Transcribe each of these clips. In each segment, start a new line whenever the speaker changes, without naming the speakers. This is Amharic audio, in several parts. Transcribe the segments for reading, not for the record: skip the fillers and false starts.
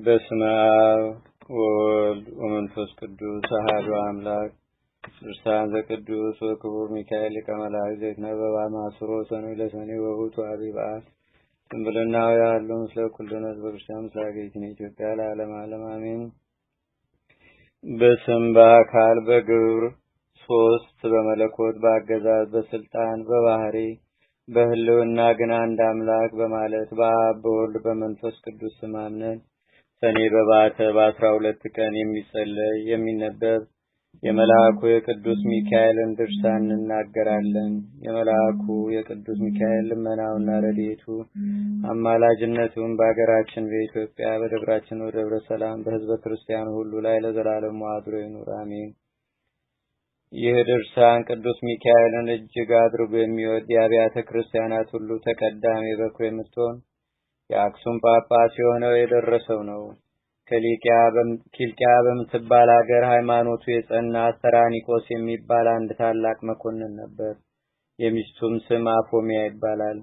በስመ አብ ወወልድ ወመንፈስ ቅዱስ አሐዱ አምላክ። ድርሳን ዘቅዱስ ወክቡር ሚካኤል ሊቀ መላእክት ዘይትነበብ አማስሮ ሰኑ ለሰኔ ወውቱ አቢባል ትንብልናው ያሉ ምስለ ኩልነ ሕዝበ ክርስቲያን ምስለ ሀገሪቱን ኢትዮጵያ ለዓለመ ዓለም አሜን። በስም በአካል በግብር ሶስት በመለኮት በአገዛዝ በስልጣን በባህሪ በህልውና ግን አንድ አምላክ በማለት በአብ በወልድ በመንፈስ ቅዱስ ስም አምነን ሰኔ በባተ በ12 ቀን የሚጸለይ የሚነበብ የመልአኩ የቅዱስ ሚካኤልን ድርሳን እንናገራለን። የመልአኩ የቅዱስ ሚካኤል ልመናውና ረድኤቱ አማላጅነቱን በአገራችን በኢትዮጵያ በደብራችን ወደብረ ሰላም በሕዝበ ክርስቲያኑ ሁሉ ላይ ለዘላለሙ አድሮ ይኑር አሜን። ይህ ድርሳን ቅዱስ ሚካኤልን እጅግ አድርጎ የሚወድ የአብያተ ክርስቲያናት ሁሉ ተቀዳሚ በኩር የምትሆን የአክሱም ጳጳስ የሆነው የደረሰው ነው። ኪልቅያ በምትባል ሀገር ሃይማኖቱ የጸና አስተራኒቆስ የሚባል አንድ ታላቅ መኮንን ነበር። የሚስቱም ስም አፎሚያ ይባላል።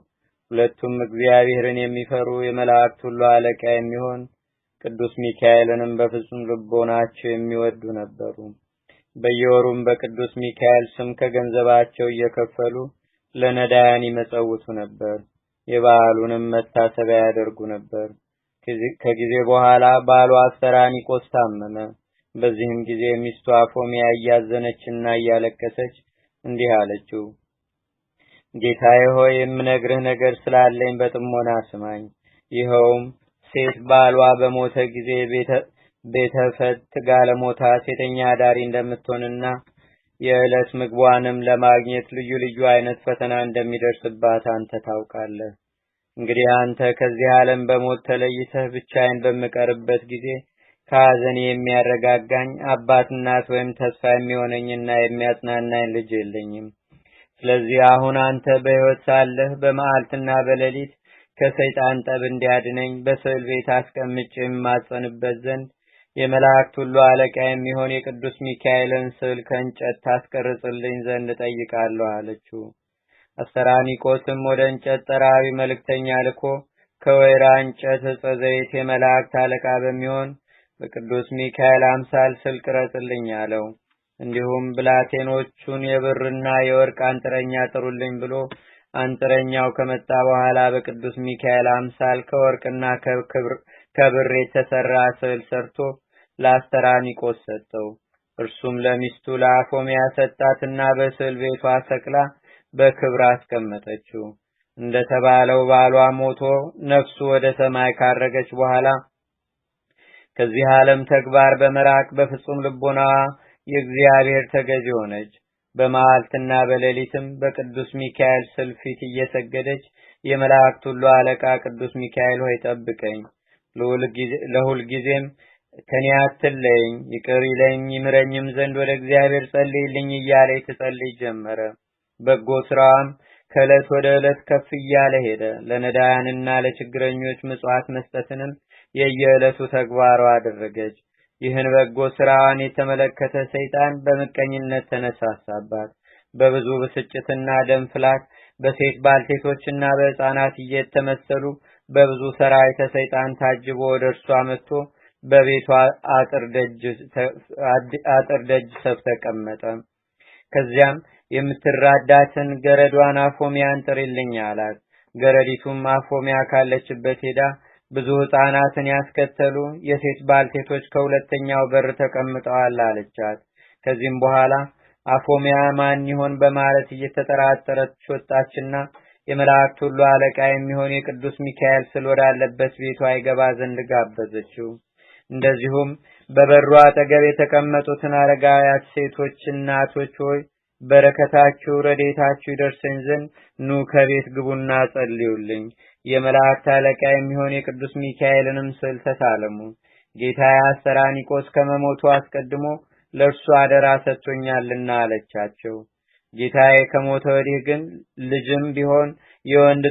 ሁለቱም እግዚአብሔርን የሚፈሩ የመላእክት ሁሉ አለቃ የሚሆን ቅዱስ ሚካኤልንም በፍጹም ልቦናቸው የሚወዱ ነበሩ። በየወሩም በቅዱስ ሚካኤል ስም ከገንዘባቸው እየከፈሉ ለነዳያን ይመጸውቱ ነበር። የበዓሉንም መታሰቢያ ያደርጉ ነበር። ከጊዜ በኋላ ባሏ አስተራኒቆስ ታመመ። በዚህም ጊዜ ሚስቱ አፎሚያ እያዘነችና እያለቀሰች እንዲህ አለችው፣ ጌታዬ ሆይ የምነግርህ ነገር ስላለኝ በጥሞና ስማኝ። ይኸውም ሴት ባሏ በሞተ ጊዜ ቤተፈት ጋለሞታ ሴተኛ አዳሪ እንደምትሆንና የዕለት ምግቧንም ለማግኘት ልዩ ልዩ አይነት ፈተና እንደሚደርስባት አንተ ታውቃለህ። እንግዲህ አንተ ከዚህ ዓለም በሞት ተለይተህ ብቻዬን በምቀርበት ጊዜ ከሐዘኔ የሚያረጋጋኝ አባት፣ እናት ወይም ተስፋ የሚሆነኝና የሚያጽናናኝ ልጅ የለኝም። ስለዚህ አሁን አንተ በሕይወት ሳለህ በመዓልትና በሌሊት ከሰይጣን ጠብ እንዲያድነኝ በስዕል ቤት አስቀምጬ የማጸንበት ዘንድ የመላእክት ሁሉ አለቃ የሚሆን የቅዱስ ሚካኤልን ስዕል ከእንጨት ታስቀርጽልኝ ዘንድ እጠይቃለሁ አለችው። አስተራኒቆስም ወደ እንጨት ጠራቢ መልእክተኛ ልኮ ከወይራ እንጨት ዕፀ ዘይት የመላእክት አለቃ በሚሆን በቅዱስ ሚካኤል አምሳል ስዕል ቅረጽልኝ አለው። እንዲሁም ብላቴኖቹን የብርና የወርቅ አንጥረኛ ጥሩልኝ ብሎ አንጥረኛው ከመጣ በኋላ በቅዱስ ሚካኤል አምሳል ከወርቅና ከብር የተሰራ ስዕል ሰርቶ ለአስተራኒቆስ ሰጠው። እርሱም ለሚስቱ ለአፎሚያ ሰጣትና በስዕል ቤቷ ሰቅላ በክብር አስቀመጠችው። እንደተባለው ባሏ ሞቶ ነፍሱ ወደ ሰማይ ካረገች በኋላ ከዚህ ዓለም ተግባር በመራቅ በፍጹም ልቦና የእግዚአብሔር ተገዥ ሆነች። በመዓልትና በሌሊትም በቅዱስ ሚካኤል ስዕል ፊት እየሰገደች የመላእክት ሁሉ አለቃ ቅዱስ ሚካኤል ሆይ ጠብቀኝ፣ ለሁል ጊዜም ከኔ አትለየኝ፣ ይቅር ይለኝ ይምረኝም ዘንድ ወደ እግዚአብሔር ጸልይልኝ እያለች ትጸልይ ጀመረ። በጎ ስራዋም ከዕለት ወደ ዕለት ከፍ እያለ ሄደ። ለነዳያንና ለችግረኞች ምጽዋት መስጠትንም የየዕለቱ ተግባሯ አደረገች። ይህን በጎ ስራዋን የተመለከተ ሰይጣን በምቀኝነት ተነሳሳባት። በብዙ ብስጭትና ደም ፍላት በሴት ባልቴቶችና በሕፃናት እየተመሰሉ በብዙ ሰራዊተ ሰይጣን ታጅቦ ወደ እርሷ መጥቶ በቤቷ አጥር ደጅ ሰብ ተቀመጠ። ከዚያም የምትራዳትን ገረዷን አፎሚያን ጥሪልኝ አላት። ገረዲቱም አፎሚያ ካለችበት ሄዳ ብዙ ሕፃናትን ያስከተሉ የሴት ባልቴቶች ከሁለተኛው በር ተቀምጠዋል አለቻት። ከዚህም በኋላ አፎሚያ ማን ይሆን በማለት እየተጠራጠረች ወጣችና የመላእክት ሁሉ አለቃ የሚሆን የቅዱስ ሚካኤል ስዕል ወዳለበት ቤቷ ይገባ ዘንድ ጋበዘችው። እንደዚሁም በበሩ አጠገብ የተቀመጡትን አረጋውያት ሴቶች እናቶች ሆይ በረከታችሁ ረድኤታችሁ ይደርሰኝ ዘንድ ኑ ከቤት ግቡና ጸልዩልኝ። የመላእክት አለቃ የሚሆን የቅዱስ ሚካኤልንም ስዕል ተሳለሙ። ጌታዬ አስተራኒቆስ ከመሞቱ አስቀድሞ ለእርሱ አደራ ሰጥቶኛልና አለቻቸው። ጌታዬ ከሞተ ወዲህ ግን ልጅም ቢሆን የወንድ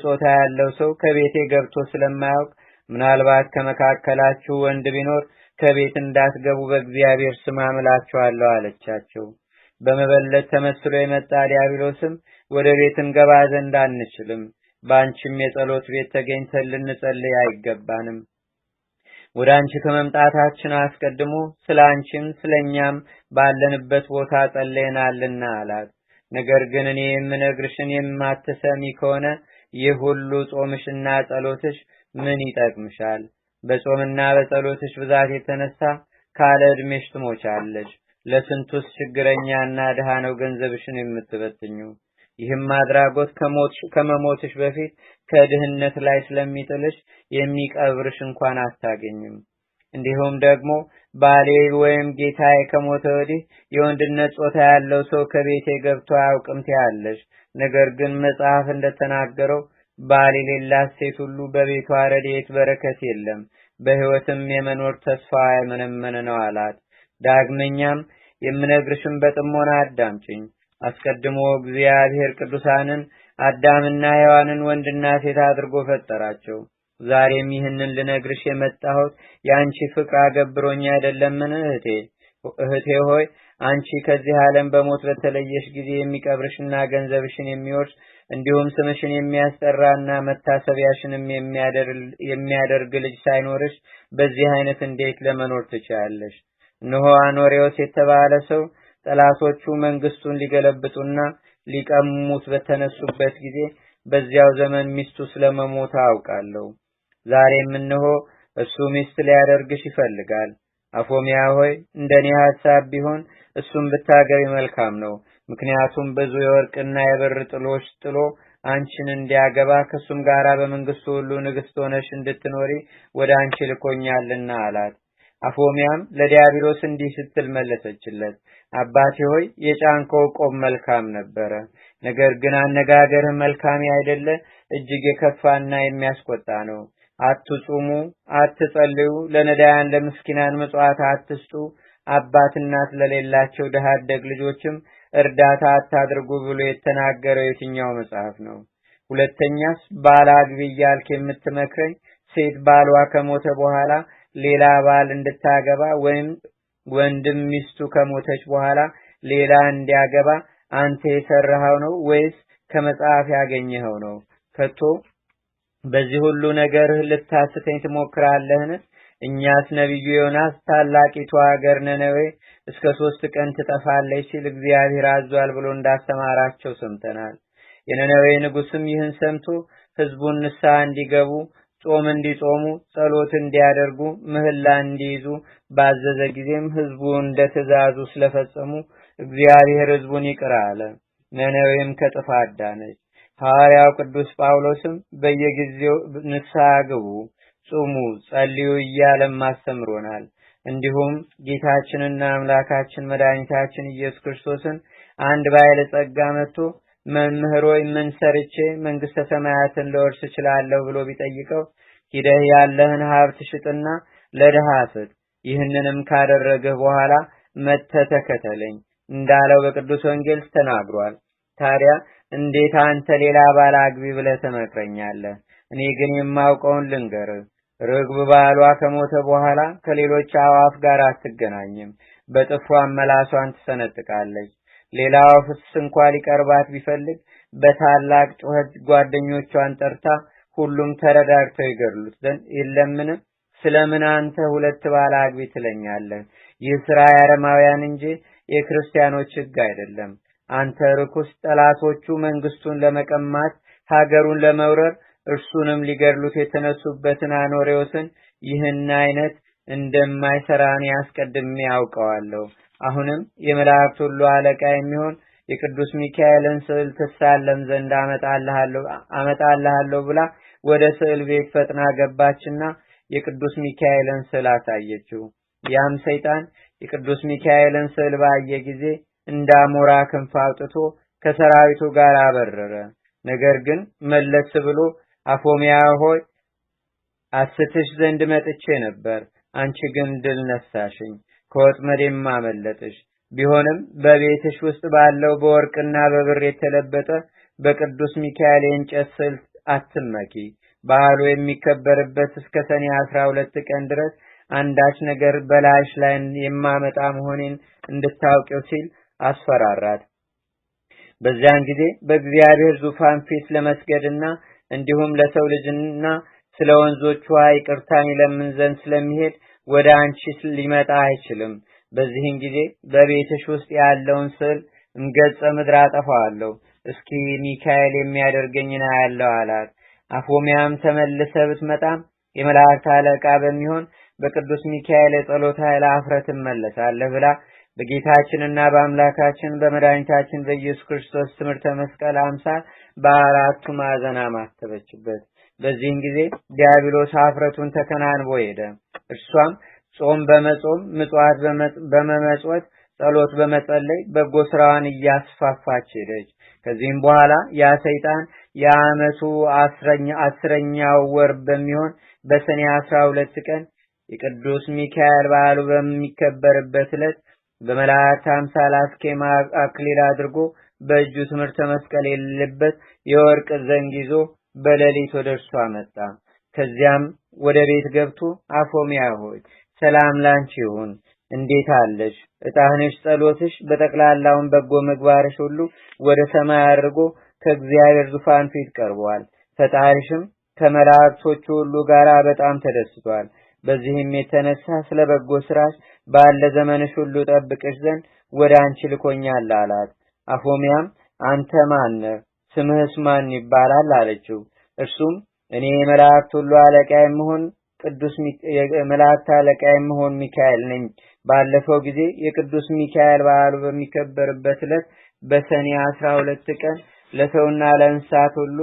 ጾታ ያለው ሰው ከቤቴ ገብቶ ስለማያውቅ ምናልባት ከመካከላችሁ ወንድ ቢኖር ከቤት እንዳትገቡ በእግዚአብሔር ስም አምላችኋለሁ አለቻቸው። በመበለት ተመስሎ የመጣ ዲያብሎስም ወደ ቤት እንገባ ዘንድ አንችልም፣ በአንቺም የጸሎት ቤት ተገኝተን ልንጸልይ አይገባንም። ወደ አንቺ ከመምጣታችን አስቀድሞ ስለ አንቺም ስለኛም ባለንበት ቦታ ጸልየናልና አላት። ነገር ግን እኔ የምነግርሽን የማትሰሚ ከሆነ ይህ ሁሉ ጾምሽና ጸሎትሽ ምን ይጠቅምሻል? በጾምና በጸሎትሽ ብዛት የተነሳ ካለ ዕድሜሽ ትሞቻለሽ። ለስንቱስ ችግረኛና ድሃ ነው ገንዘብሽን የምትበትኙ። ይህም አድራጎት ከመሞትሽ በፊት ከድህነት ላይ ስለሚጥልሽ የሚቀብርሽ እንኳን አታገኝም። እንዲሁም ደግሞ ባሌ ወይም ጌታዬ ከሞተ ወዲህ የወንድነት ጾታ ያለው ሰው ከቤቴ ገብቶ አያውቅም ትያለሽ። ነገር ግን መጽሐፍ እንደተናገረው ባል የሌላት ሴት ሁሉ በቤቷ ረድኤት በረከት የለም፣ በሕይወትም የመኖር ተስፋ የመነመነ ነው አላት። ዳግመኛም የምነግርሽን በጥሞና አዳምጪኝ። አስቀድሞ እግዚአብሔር ቅዱሳንን አዳምና ሔዋንን ወንድና ሴት አድርጎ ፈጠራቸው። ዛሬም ይህንን ልነግርሽ የመጣሁት የአንቺ ፍቅር አገብሮኝ አይደለምን? እህቴ ሆይ አንቺ ከዚህ ዓለም በሞት በተለየሽ ጊዜ የሚቀብርሽና ገንዘብሽን የሚወርስ እንዲሁም ስምሽን የሚያስጠራና መታሰቢያሽንም የሚያደርግ ልጅ ሳይኖርሽ በዚህ አይነት እንዴት ለመኖር ትችያለሽ? እነሆ አኖሬዎስ የተባለ ሰው ጠላቶቹ መንግስቱን ሊገለብጡና ሊቀሙት በተነሱበት ጊዜ በዚያው ዘመን ሚስቱ ስለመሞት አውቃለሁ። ዛሬም እነሆ እሱ ሚስት ሊያደርግሽ ይፈልጋል። አፎሚያ ሆይ እንደኔ ሐሳብ ቢሆን እሱም ብታገቢ መልካም ነው። ምክንያቱም ብዙ የወርቅና የብር ጥሎሽ ጥሎ አንቺን እንዲያገባ ከሱም ጋራ በመንግስቱ ሁሉ ንግስት ሆነሽ እንድትኖሪ ወደ አንቺ ልኮኛልና አላት። አፎሚያም ለዲያብሎስ እንዲህ ስትል መለሰችለት፣ አባቴ ሆይ የጫንከው ቆብ መልካም ነበረ። ነገር ግን አነጋገርህ መልካም አይደለ፣ እጅግ የከፋና የሚያስቆጣ ነው። አትጹሙ፣ አትጸልዩ፣ ለነዳያን ለምስኪናን ምጽዋት አትስጡ፣ አባት እናት ለሌላቸው ድሃ አደግ ልጆችም እርዳታ አታድርጉ ብሎ የተናገረው የትኛው መጽሐፍ ነው? ሁለተኛስ ባል አግቢ እያልክ የምትመክረኝ ሴት ባሏ ከሞተ በኋላ ሌላ ባል እንድታገባ ወይም ወንድም ሚስቱ ከሞተች በኋላ ሌላ እንዲያገባ አንተ የሰራኸው ነው ወይስ ከመጽሐፍ ያገኘኸው ነው? ከቶ በዚህ ሁሉ ነገርህ ልታስተኝ ትሞክራለህን? እኛስ ነቢዩ ዮናስ ታላቂቱ ሀገር ነነዌ እስከ 3 ቀን ትጠፋለች ሲል እግዚአብሔር አዟል ብሎ እንዳስተማራቸው ሰምተናል። የነነዌ ንጉስም ይህን ሰምቶ ህዝቡን ንስሐ እንዲገቡ፣ ጾም እንዲጾሙ፣ ጸሎት እንዲያደርጉ፣ ምህላ እንዲይዙ ባዘዘ ጊዜም ህዝቡ እንደ ትእዛዙ ስለፈጸሙ እግዚአብሔር ህዝቡን ይቅር አለ። ነነዌም ከጥፋት ዳነች። ሐዋርያው ቅዱስ ጳውሎስም በየጊዜው ንስሐ ግቡ፣ ጹሙ፣ ጸልዩ እያለም አስተምሮናል። እንዲሁም ጌታችንና አምላካችን መድኃኒታችን ኢየሱስ ክርስቶስን አንድ ባለጸጋ መጥቶ መምህር ሆይ ምን ሰርቼ መንግስተ ሰማያትን ልወርስ እችላለሁ ብሎ ቢጠይቀው ሂደህ ያለህን ሀብት ሽጥና ለድሃ ስጥ፣ ይህንንም ካደረግህ በኋላ መጥተህ ተከተለኝ እንዳለው በቅዱስ ወንጌል ተናግሯል። ታዲያ እንዴት አንተ ሌላ ባል አግቢ ብለህ ትመክረኛለህ? እኔ ግን የማውቀውን ልንገርህ። ርግብ ባሏ ከሞተ በኋላ ከሌሎች አዋፍ ጋር አትገናኝም፣ በጥፍሯም መላሷን ትሰነጥቃለች። ሌላው ፍስ እንኳ ሊቀርባት ቢፈልግ በታላቅ ጩኸት ጓደኞቿን ጠርታ ሁሉም ተረዳድተው ይገድሉት ዘንድ የለምን? ስለምን አንተ 2 ባል አግቢ ትለኛለህ? ይህ ሥራ የአረማውያን እንጂ የክርስቲያኖች ሕግ አይደለም። አንተ ርኩስ፣ ጠላቶቹ መንግስቱን ለመቀማት ሀገሩን ለመውረር እርሱንም ሊገድሉት የተነሱበትን አኖሬዎስን ይህን አይነት እንደማይሰራን ያስቀድሜ ያውቀዋለሁ። አሁንም የመላእክት ሁሉ አለቃ የሚሆን የቅዱስ ሚካኤልን ስዕል ትሳለም ዘንድ አመጣልሃለሁ ብላ ወደ ስዕል ቤት ፈጥና ገባችና የቅዱስ ሚካኤልን ስዕል አሳየችው። ያም ሰይጣን የቅዱስ ሚካኤልን ስዕል ባየ ጊዜ እንዳሞራ ክንፍ አውጥቶ ከሰራዊቱ ጋር አበረረ። ነገር ግን መለስ ብሎ አፎሚያ ሆይ አስትሽ ዘንድ መጥቼ ነበር፣ አንቺ ግን ድል ነሳሽኝ፣ ከወጥመዴም አመለጥሽ። ቢሆንም በቤትሽ ውስጥ ባለው በወርቅና በብር የተለበጠ በቅዱስ ሚካኤል የእንጨት ስዕል አትመኪ። በዓሉ የሚከበርበት እስከ ሰኔ 12 ቀን ድረስ አንዳች ነገር በላይሽ ላይ የማመጣ መሆኔን እንድታውቂው ሲል አስፈራራት። በዚያን ጊዜ በእግዚአብሔር ዙፋን ፊት ለመስገድና እንዲሁም ለሰው ልጅና ስለ ወንዞች ውሃ ይቅርታን ይለምን ዘንድ ስለሚሄድ ወደ አንቺ ሊመጣ አይችልም። በዚህን ጊዜ በቤትሽ ውስጥ ያለውን ስዕል ገጸ ምድር አጠፋዋለሁ። እስኪ ሚካኤል የሚያደርገኝን አያለሁ አላት። አፎሚያም ተመልሰ ብትመጣም የመላእክት አለቃ በሚሆን በቅዱስ ሚካኤል የጸሎት ኃይል አፍረት እመለሳለሁ ብላ በጌታችንና በአምላካችን በመድኃኒታችን በኢየሱስ ክርስቶስ ትምህርተ መስቀል አምሳል በአራቱ ማዕዘን አማተበችበት። በዚህም ጊዜ ዲያብሎስ አፍረቱን ተከናንቦ ሄደ። እርሷም ጾም በመጾም ምጽዋት በመመጽወት ጸሎት በመጸለይ በጎ ስራዋን እያስፋፋች ሄደች። ከዚህም በኋላ ያ ሰይጣን የዓመቱ አስረኛው ወር በሚሆን በሰኔ 12 ቀን የቅዱስ ሚካኤል በዓሉ በሚከበርበት ዕለት በመላእክት አምሳል አስኬማ አክሊል አድርጎ በእጁ ትምህርተ መስቀል የሌለበት የወርቅ ዘንግ ይዞ በሌሊት ወደ እርሷ መጣ። ከዚያም ወደ ቤት ገብቶ አፎሚያ ሆይ ሰላም ላንቺ ይሁን፣ እንዴት አለሽ? ዕጣንሽ ጸሎትሽ በጠቅላላውን በጎ ምግባርሽ ሁሉ ወደ ሰማይ አድርጎ ከእግዚአብሔር ዙፋን ፊት ቀርቧል። ፈጣሪሽም ከመላእክቶቹ ሁሉ ጋር በጣም ተደስቷል። በዚህም የተነሳ ስለ በጎ ስራሽ ባለ ዘመንሽ ሁሉ ጠብቅሽ ዘንድ ወደ አንቺ ልኮኛል አላት። አፎሚያም አንተ ማን ነህ? ስምህስ ማን ይባላል አለችው። እርሱም እኔ የመላእክት ሁሉ አለቃ የምሆን የመላእክት አለቃ የምሆን ሚካኤል ነኝ። ባለፈው ጊዜ የቅዱስ ሚካኤል በዓሉ በሚከበርበት ዕለት በሰኔ 12 ቀን ለሰውና ለእንስሳት ሁሉ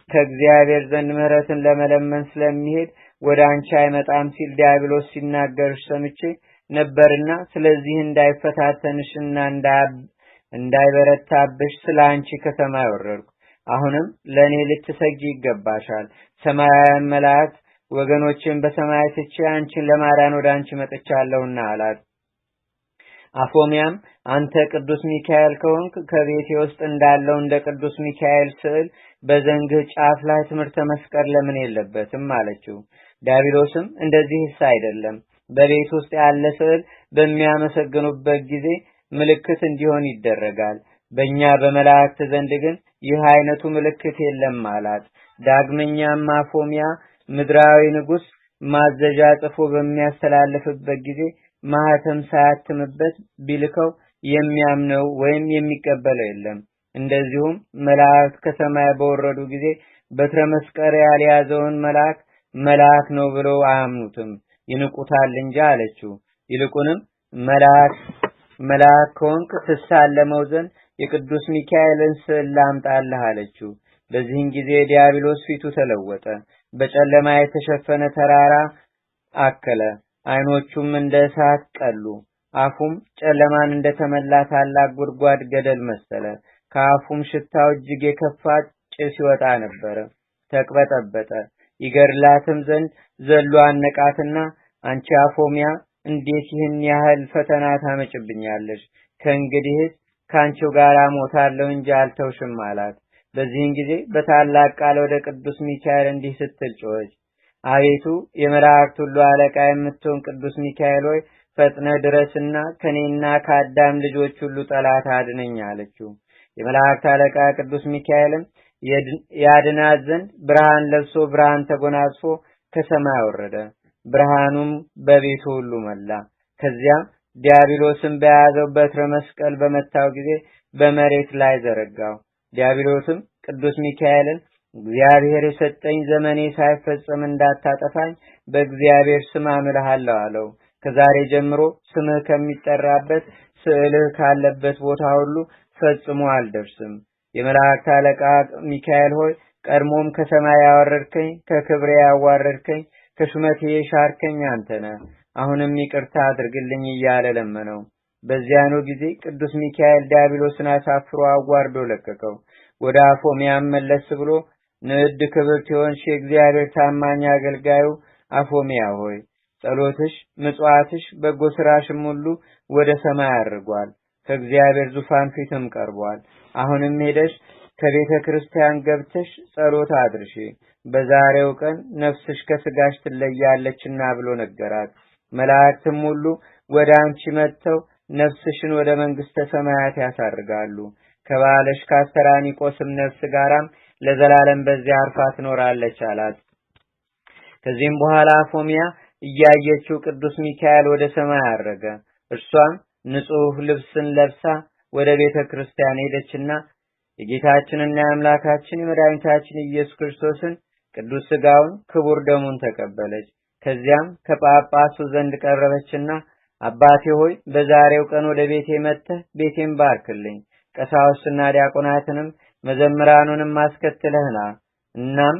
ከእግዚአብሔር ዘንድ ምሕረትን ለመለመን ስለሚሄድ ወደ አንቺ አይመጣም ሲል ዲያብሎስ ሲናገርሽ ሰምቼ ነበርና ስለዚህ እንዳይፈታተንሽና እንዳይበረታብሽ ስለ አንቺ ከሰማይ ወረድኩ። አሁንም ለእኔ ልትሰግጂ ይገባሻል። ሰማያውያን መላእክት ወገኖችን በሰማይ ትቼ አንቺን ለማዳን ወደ አንቺ መጥቻለሁና አላት። አፎሚያም አንተ ቅዱስ ሚካኤል ከሆንክ ከቤቴ ውስጥ እንዳለው እንደ ቅዱስ ሚካኤል ስዕል በዘንግህ ጫፍ ላይ ትምህርተ መስቀል ለምን የለበትም አለችው። ዲያብሎስም እንደዚህስ አይደለም፣ በቤት ውስጥ ያለ ስዕል በሚያመሰግኑበት ጊዜ ምልክት እንዲሆን ይደረጋል። በእኛ በመላእክት ዘንድ ግን ይህ አይነቱ ምልክት የለም አላት። ዳግመኛም አፎሚያ ምድራዊ ንጉሥ ማዘዣ ጽፎ በሚያስተላልፍበት ጊዜ ማህተም ሳያትምበት ቢልከው የሚያምነው ወይም የሚቀበለው የለም። እንደዚሁም መላእክት ከሰማይ በወረዱ ጊዜ በትረ መስቀል ያልያዘውን መልአክ ነው ብለው አያምኑትም፣ ይንቁታል እንጂ አለችው። ይልቁንም መልአክ ከሆንክ ትሳለመው ዘንድ የቅዱስ ሚካኤልን ስዕል ላምጣልህ አለችው። በዚህን ጊዜ ዲያብሎስ ፊቱ ተለወጠ፣ በጨለማ የተሸፈነ ተራራ አከለ፣ አይኖቹም እንደ እሳት ቀሉ፣ አፉም ጨለማን እንደተመላ ታላቅ ጉድጓድ ገደል መሰለ። ከአፉም ሽታው እጅግ የከፋ ጭስ ይወጣ ነበረ። ተቅበጠበጠ። ይገድላትም ዘንድ ዘሎ አነቃትና አንቺ አፎሚያ እንዴት ይህን ያህል ፈተና ታመጭብኛለሽ? ከእንግዲህስ ካንቺው ጋር ሞታለሁ እንጂ አልተውሽም አላት። በዚህን ጊዜ በታላቅ ቃል ወደ ቅዱስ ሚካኤል እንዲህ ስትል ጮኸች። አቤቱ የመላእክት ሁሉ አለቃ የምትሆን ቅዱስ ሚካኤል ሆይ ፈጥነ ድረስና ከኔና ከአዳም ልጆች ሁሉ ጠላት አድነኝ አለችው። የመላእክት አለቃ ቅዱስ ሚካኤልም ያድናት ዘንድ ብርሃን ለብሶ ብርሃን ተጎናጽፎ ከሰማይ ወረደ። ብርሃኑም በቤቱ ሁሉ መላ። ከዚያም ዲያብሎስን በያዘው በትረ መስቀል በመታው ጊዜ በመሬት ላይ ዘረጋው። ዲያብሎስም ቅዱስ ሚካኤልን እግዚአብሔር የሰጠኝ ዘመኔ ሳይፈጸም እንዳታጠፋኝ በእግዚአብሔር ስም አምልሃለሁ አለው። ከዛሬ ጀምሮ ስምህ ከሚጠራበት ስዕልህ ካለበት ቦታ ሁሉ ፈጽሞ አልደርስም። የመላእክት አለቃ ሚካኤል ሆይ ቀድሞም ከሰማይ ያወረድከኝ፣ ከክብሬ ያዋረድከኝ፣ ከሹመቴ የሻርከኝ አንተ ነህ። አሁንም ይቅርታ አድርግልኝ እያለ ለመነው። በዚያኑ ጊዜ ቅዱስ ሚካኤል ዲያብሎስን አሳፍሮ አዋርዶ ለቀቀው። ወደ አፎሚያም መለስ ብሎ ንዕድ ክብርት የሆንሽ የእግዚአብሔር ታማኝ አገልጋዩ አፎሚያ ሆይ ጸሎትሽ፣ ምጽዋትሽ፣ በጎ ስራሽም ሁሉ ወደ ሰማይ አድርጓል፣ ከእግዚአብሔር ዙፋን ፊትም ቀርቧል። አሁንም ሄደሽ ከቤተ ክርስቲያን ገብተሽ ጸሎት አድርሺ፣ በዛሬው ቀን ነፍስሽ ከስጋሽ ትለያለችና ብሎ ነገራት። መላእክትም ሁሉ ወደ አንቺ መጥተው ነፍስሽን ወደ መንግስተ ሰማያት ያሳርጋሉ። ከባለሽ ከአስተራኒቆስም ነፍስ ጋራም ለዘላለም በዚያ አርፋ ትኖራለች አላት። ከዚህም በኋላ አፎሚያ እያየችው ቅዱስ ሚካኤል ወደ ሰማይ አረገ። እርሷም ንጹሕ ልብስን ለብሳ ወደ ቤተ ክርስቲያን ሄደችና የጌታችንና የአምላካችን የመድኃኒታችን ኢየሱስ ክርስቶስን ቅዱስ ሥጋውን ክቡር ደሙን ተቀበለች። ከዚያም ከጳጳሱ ዘንድ ቀረበችና አባቴ ሆይ በዛሬው ቀን ወደ ቤቴ መጥተህ ቤቴን ባርክልኝ፣ ቀሳውስትና ዲያቆናትንም መዘምራኑንም አስከትለህና እናም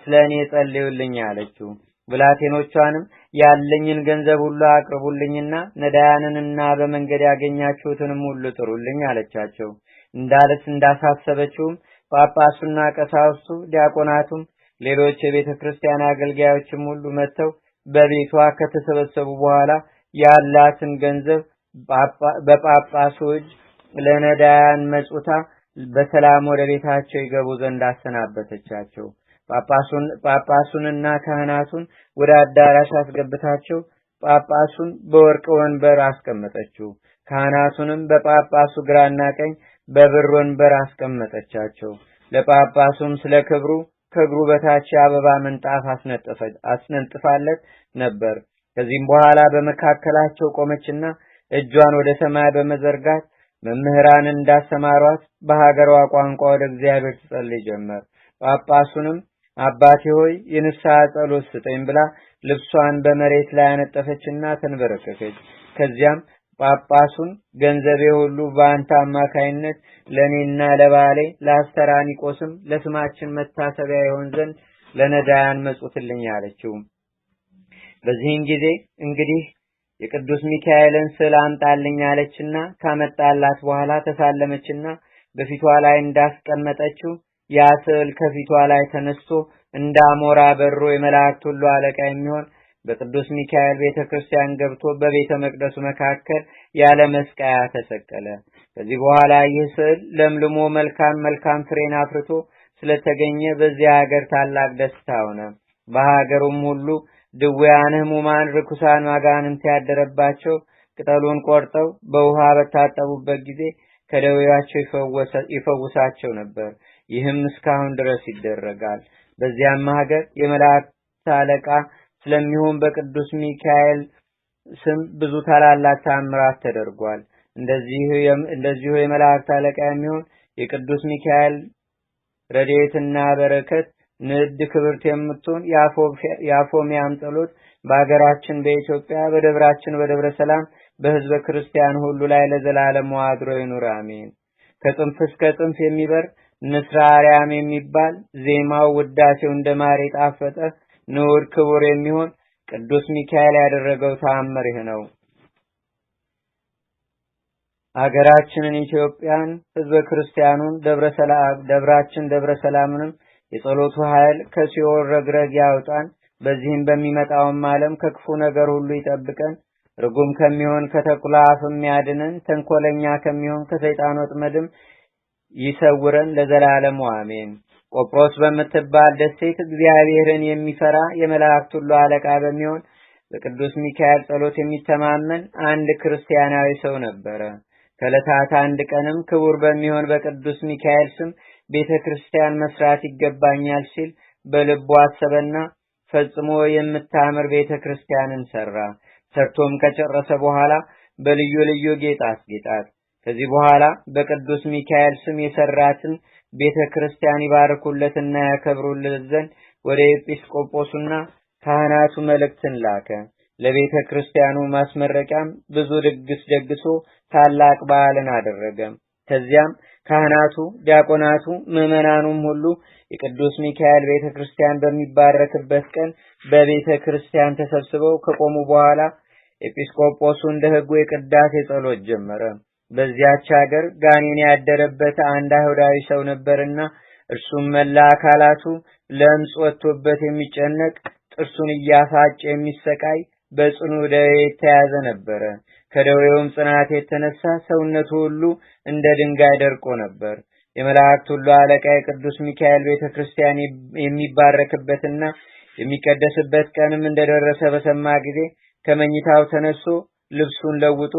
ስለኔ ጸልዩልኝ አለችው። ብላቴኖቿንም ያለኝን ገንዘብ ሁሉ አቅርቡልኝና ነዳያንንና በመንገድ ያገኛችሁትንም ሁሉ ጥሩልኝ አለቻቸው። እንዳሳሰበችውም ጳጳሱና ቀሳውስቱ ዲያቆናቱም ሌሎች የቤተ ክርስቲያን አገልጋዮችም ሁሉ መጥተው በቤቷ ከተሰበሰቡ በኋላ ያላትን ገንዘብ በጳጳሱ እጅ ለነዳያን መጽውታ በሰላም ወደ ቤታቸው ይገቡ ዘንድ አሰናበተቻቸው። ጳጳሱንና ካህናቱን ወደ አዳራሽ አስገብታቸው ጳጳሱን በወርቅ ወንበር አስቀመጠችው። ካህናቱንም በጳጳሱ ግራና ቀኝ በብር ወንበር አስቀመጠቻቸው። ለጳጳሱም ስለ ክብሩ ከእግሩ በታች አበባ ምንጣፍ አስነጥፋለት ነበር። ከዚህም በኋላ በመካከላቸው ቆመችና እጇን ወደ ሰማይ በመዘርጋት መምህራን እንዳሰማሯት በሀገሯ ቋንቋ ወደ እግዚአብሔር ትጸልይ ጀመር። ጳጳሱንም አባቴ ሆይ የንስሐ ጸሎት ስጠኝ ብላ ልብሷን በመሬት ላይ አነጠፈችና ተንበረከከች። ከዚያም ጳጳሱን ገንዘቤ ሁሉ በአንተ አማካይነት ለኔና ለባሌ ለአስተራኒቆስም ለስማችን መታሰቢያ ይሆን ዘንድ ለነዳያን መጽውትልኝ አለችው። በዚህን ጊዜ እንግዲህ የቅዱስ ሚካኤልን ስዕል አምጣልኝ አለችና ካመጣላት በኋላ ተሳለመችና በፊቷ ላይ እንዳስቀመጠችው ያ ስዕል ከፊቷ ላይ ተነስቶ እንዳሞራ በሮ የመላእክት ሁሉ አለቃ የሚሆን በቅዱስ ሚካኤል ቤተክርስቲያን ገብቶ በቤተ መቅደሱ መካከል ያለ መስቀያ ተሰቀለ። ከዚህ በኋላ ይህ ስዕል ለምልሞ መልካም ፍሬን አፍርቶ ስለተገኘ በዚያ ሀገር ታላቅ ደስታ ሆነ። በሀገሩም ሁሉ ድውያን፣ ሕሙማን፣ ርኩሳን፣ አጋንንት ያደረባቸው ቅጠሉን ቆርጠው በውሃ በታጠቡበት ጊዜ ከደዌያቸው ይፈውሳቸው ነበር። ይህም እስካሁን ድረስ ይደረጋል። በዚያም ሀገር የመላእክት አለቃ ስለሚሆን በቅዱስ ሚካኤል ስም ብዙ ታላላቅ ተአምራት ተደርጓል። እንደዚሁ የመላእክት አለቃ የሚሆን የቅዱስ ሚካኤል ረድኤትና በረከት ንድ ክብርት የምትሆን የአፎሚያም ጸሎት በአገራችን በኢትዮጵያ በደብራችን በደብረ ሰላም በሕዝበ ክርስቲያን ሁሉ ላይ ለዘላለም አድሮ ይኑር አሜን። ከጽንፍ እስከ ጽንፍ የሚበር ንስረ አርያም የሚባል ዜማው ውዳሴው እንደማር የጣፈጠ ንዑድ ክቡር የሚሆን ቅዱስ ሚካኤል ያደረገው ተአምር ይህ ነው። አገራችንን ኢትዮጵያን ሕዝበ ክርስቲያኑን ደብራችን ደብረ ሰላምንም የጸሎቱ ኃይል ከሲኦል ረግረግ ያውጣን። በዚህም በሚመጣውም ዓለም ከክፉ ነገር ሁሉ ይጠብቀን። ርጉም ከሚሆን ከተኩላ አፍም ያድነን። ተንኮለኛ ከሚሆን ከሰይጣን ወጥመድም ይሰውረን ለዘላለሙ አሜን። ቆጵሮስ በምትባል ደሴት እግዚአብሔርን የሚፈራ የመላእክት ሁሉ አለቃ በሚሆን በቅዱስ ሚካኤል ጸሎት የሚተማመን አንድ ክርስቲያናዊ ሰው ነበረ። ከዕለታት አንድ ቀንም ክቡር በሚሆን በቅዱስ ሚካኤል ስም ቤተ ክርስቲያን መስራት ይገባኛል ሲል በልቡ አሰበና ፈጽሞ የምታምር ቤተ ክርስቲያንን ሰራ። ሰርቶም ከጨረሰ በኋላ በልዩ ልዩ ጌጥ አስጌጣት። ከዚህ በኋላ በቅዱስ ሚካኤል ስም የሰራትን ቤተ ክርስቲያን ይባርኩለትና ያከብሩለት ዘንድ ወደ ኤጲስቆጶሱና ካህናቱ መልእክትን ላከ። ለቤተ ክርስቲያኑ ማስመረቂያም ብዙ ድግስ ደግሶ ታላቅ በዓልን አደረገ። ከዚያም ካህናቱ፣ ዲያቆናቱ፣ ምዕመናኑም ሁሉ የቅዱስ ሚካኤል ቤተ ክርስቲያን በሚባረክበት ቀን በቤተ ክርስቲያን ተሰብስበው ከቆሙ በኋላ ኤጲስቆጶሱ እንደ ሕጉ የቅዳሴ ጸሎት ጀመረ። በዚያች ሀገር ጋኔን ያደረበት አንድ አይሁዳዊ ሰው ነበርና እርሱም መላ አካላቱ ለምጽ ወጥቶበት የሚጨነቅ ጥርሱን እያፋጨ የሚሰቃይ በጽኑ ደዌ የተያዘ ነበረ። ከደዌውም ጽናት የተነሳ ሰውነቱ ሁሉ እንደ ድንጋይ ደርቆ ነበር። የመላእክት ሁሉ አለቃ የቅዱስ ሚካኤል ቤተክርስቲያን የሚባረክበትና የሚቀደስበት ቀንም እንደደረሰ በሰማ ጊዜ ከመኝታው ተነስቶ ልብሱን ለውጦ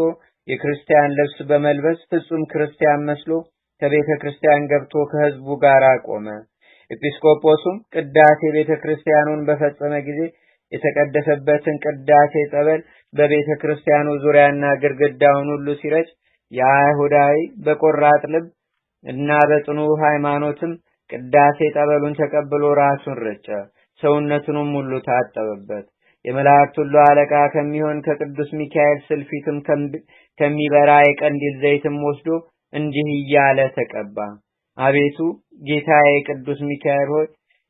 የክርስቲያን ልብስ በመልበስ ፍጹም ክርስቲያን መስሎ ከቤተ ክርስቲያን ገብቶ ከሕዝቡ ጋር ቆመ። ኤጲስቆጶሱም ቅዳሴ ቤተ ክርስቲያኑን በፈጸመ ጊዜ የተቀደሰበትን ቅዳሴ ጸበል በቤተ ክርስቲያኑ ዙሪያና ግድግዳውን ሁሉ ሲረጭ የአይሁዳዊ በቆራጥ ልብ እና በጽኑ ሃይማኖትም ቅዳሴ ጠበሉን ተቀብሎ ራሱን ረጨ፣ ሰውነቱንም ሁሉ ታጠበበት። የመላእክት ሁሉ አለቃ ከሚሆን ከቅዱስ ሚካኤል ስልፊትም ከሚበራ የቀንዲል ዘይትም ወስዶ እንዲህ እያለ ተቀባ። አቤቱ ጌታዬ ቅዱስ ሚካኤል ሆይ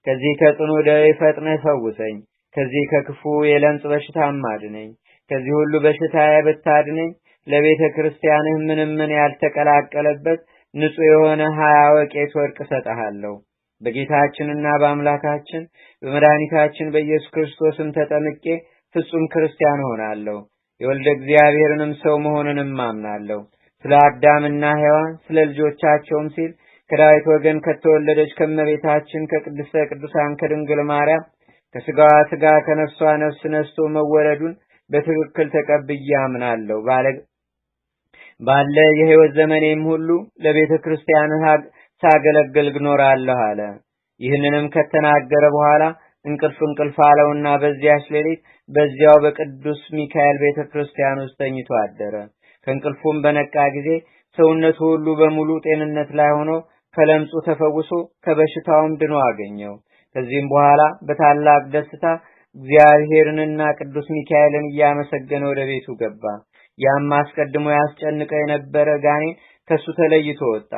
ከዚህ ከጽኑ ደዌ ፈጥነህ ፈውሰኝ። ከዚህ ከክፉ የለምጽ በሽታም አድነኝ። ከዚህ ሁሉ በሽታዬ ብታድነኝ ለቤተ ክርስቲያንህ ምንም ያልተቀላቀለበት ንጹሕ የሆነ 20 ወቄት ወርቅ እሰጥሃለሁ። በጌታችንና በአምላካችን በመድኃኒታችን በኢየሱስ ክርስቶስም ተጠምቄ ፍጹም ክርስቲያን ሆናለሁ። የወልደ እግዚአብሔርንም ሰው መሆንንም አምናለሁ። ስለ አዳምና ሔዋን ስለ ልጆቻቸውም ሲል ከዳዊት ወገን ከተወለደች ከመቤታችን ከቅድስተ ቅዱሳን ከድንግል ማርያም ከስጋዋ ስጋ ከነፍሷ ነፍስ ነስቶ መወለዱን በትክክል ተቀብዬ አምናለሁ። ባለ የሕይወት ዘመኔም ሁሉ ለቤተ ክርስቲያን ሳገለግል እኖራለሁ አለ። ይህንንም ከተናገረ በኋላ እንቅልፍ አለውና በዚያች ሌሊት በዚያው በቅዱስ ሚካኤል ቤተ ክርስቲያን ውስጥ ተኝቶ አደረ። ከእንቅልፉም በነቃ ጊዜ ሰውነቱ ሁሉ በሙሉ ጤንነት ላይ ሆኖ ከለምጹ ተፈውሶ ከበሽታውም ድኖ አገኘው። ከዚህም በኋላ በታላቅ ደስታ እግዚአብሔርንና ቅዱስ ሚካኤልን እያመሰገነ ወደ ቤቱ ገባ። ያም አስቀድሞ ያስጨንቀው የነበረ ጋኔን ከሱ ተለይቶ ወጣ።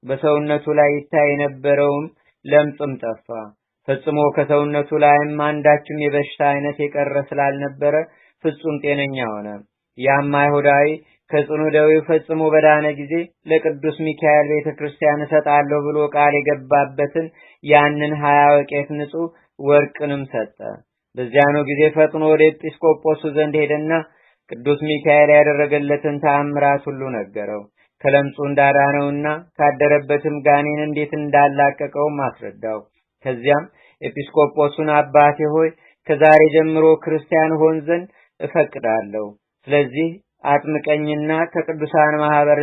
በሰውነቱ ላይ ይታይ የነበረውም ለምጽም ጠፋ። ፈጽሞ ከሰውነቱ ላይም አንዳችም የበሽታ አይነት የቀረ ስላልነበረ ፍጹም ጤነኛ ሆነ። ያም አይሁዳዊ ከጽኑ ደዌው ፈጽሞ በዳነ ጊዜ ለቅዱስ ሚካኤል ቤተክርስቲያን እሰጣለሁ ብሎ ቃል የገባበትን ያንን 20 ወቄት ንጹሕ ወርቅንም ሰጠ። በዚያኑ ጊዜ ፈጥኖ ወደ ኤጲስቆጶሱ ዘንድ ሄደና ቅዱስ ሚካኤል ያደረገለትን ተአምራት ሁሉ ነገረው። ከለምጹ እንዳዳነውና ካደረበትም ጋኔን እንዴት እንዳላቀቀው አስረዳው። ከዚያም ኤጲስቆጶሱን አባቴ ሆይ ከዛሬ ጀምሮ ክርስቲያን ሆን ዘንድ እፈቅዳለሁ። ስለዚህ አጥምቀኝና ከቅዱሳን ማህበር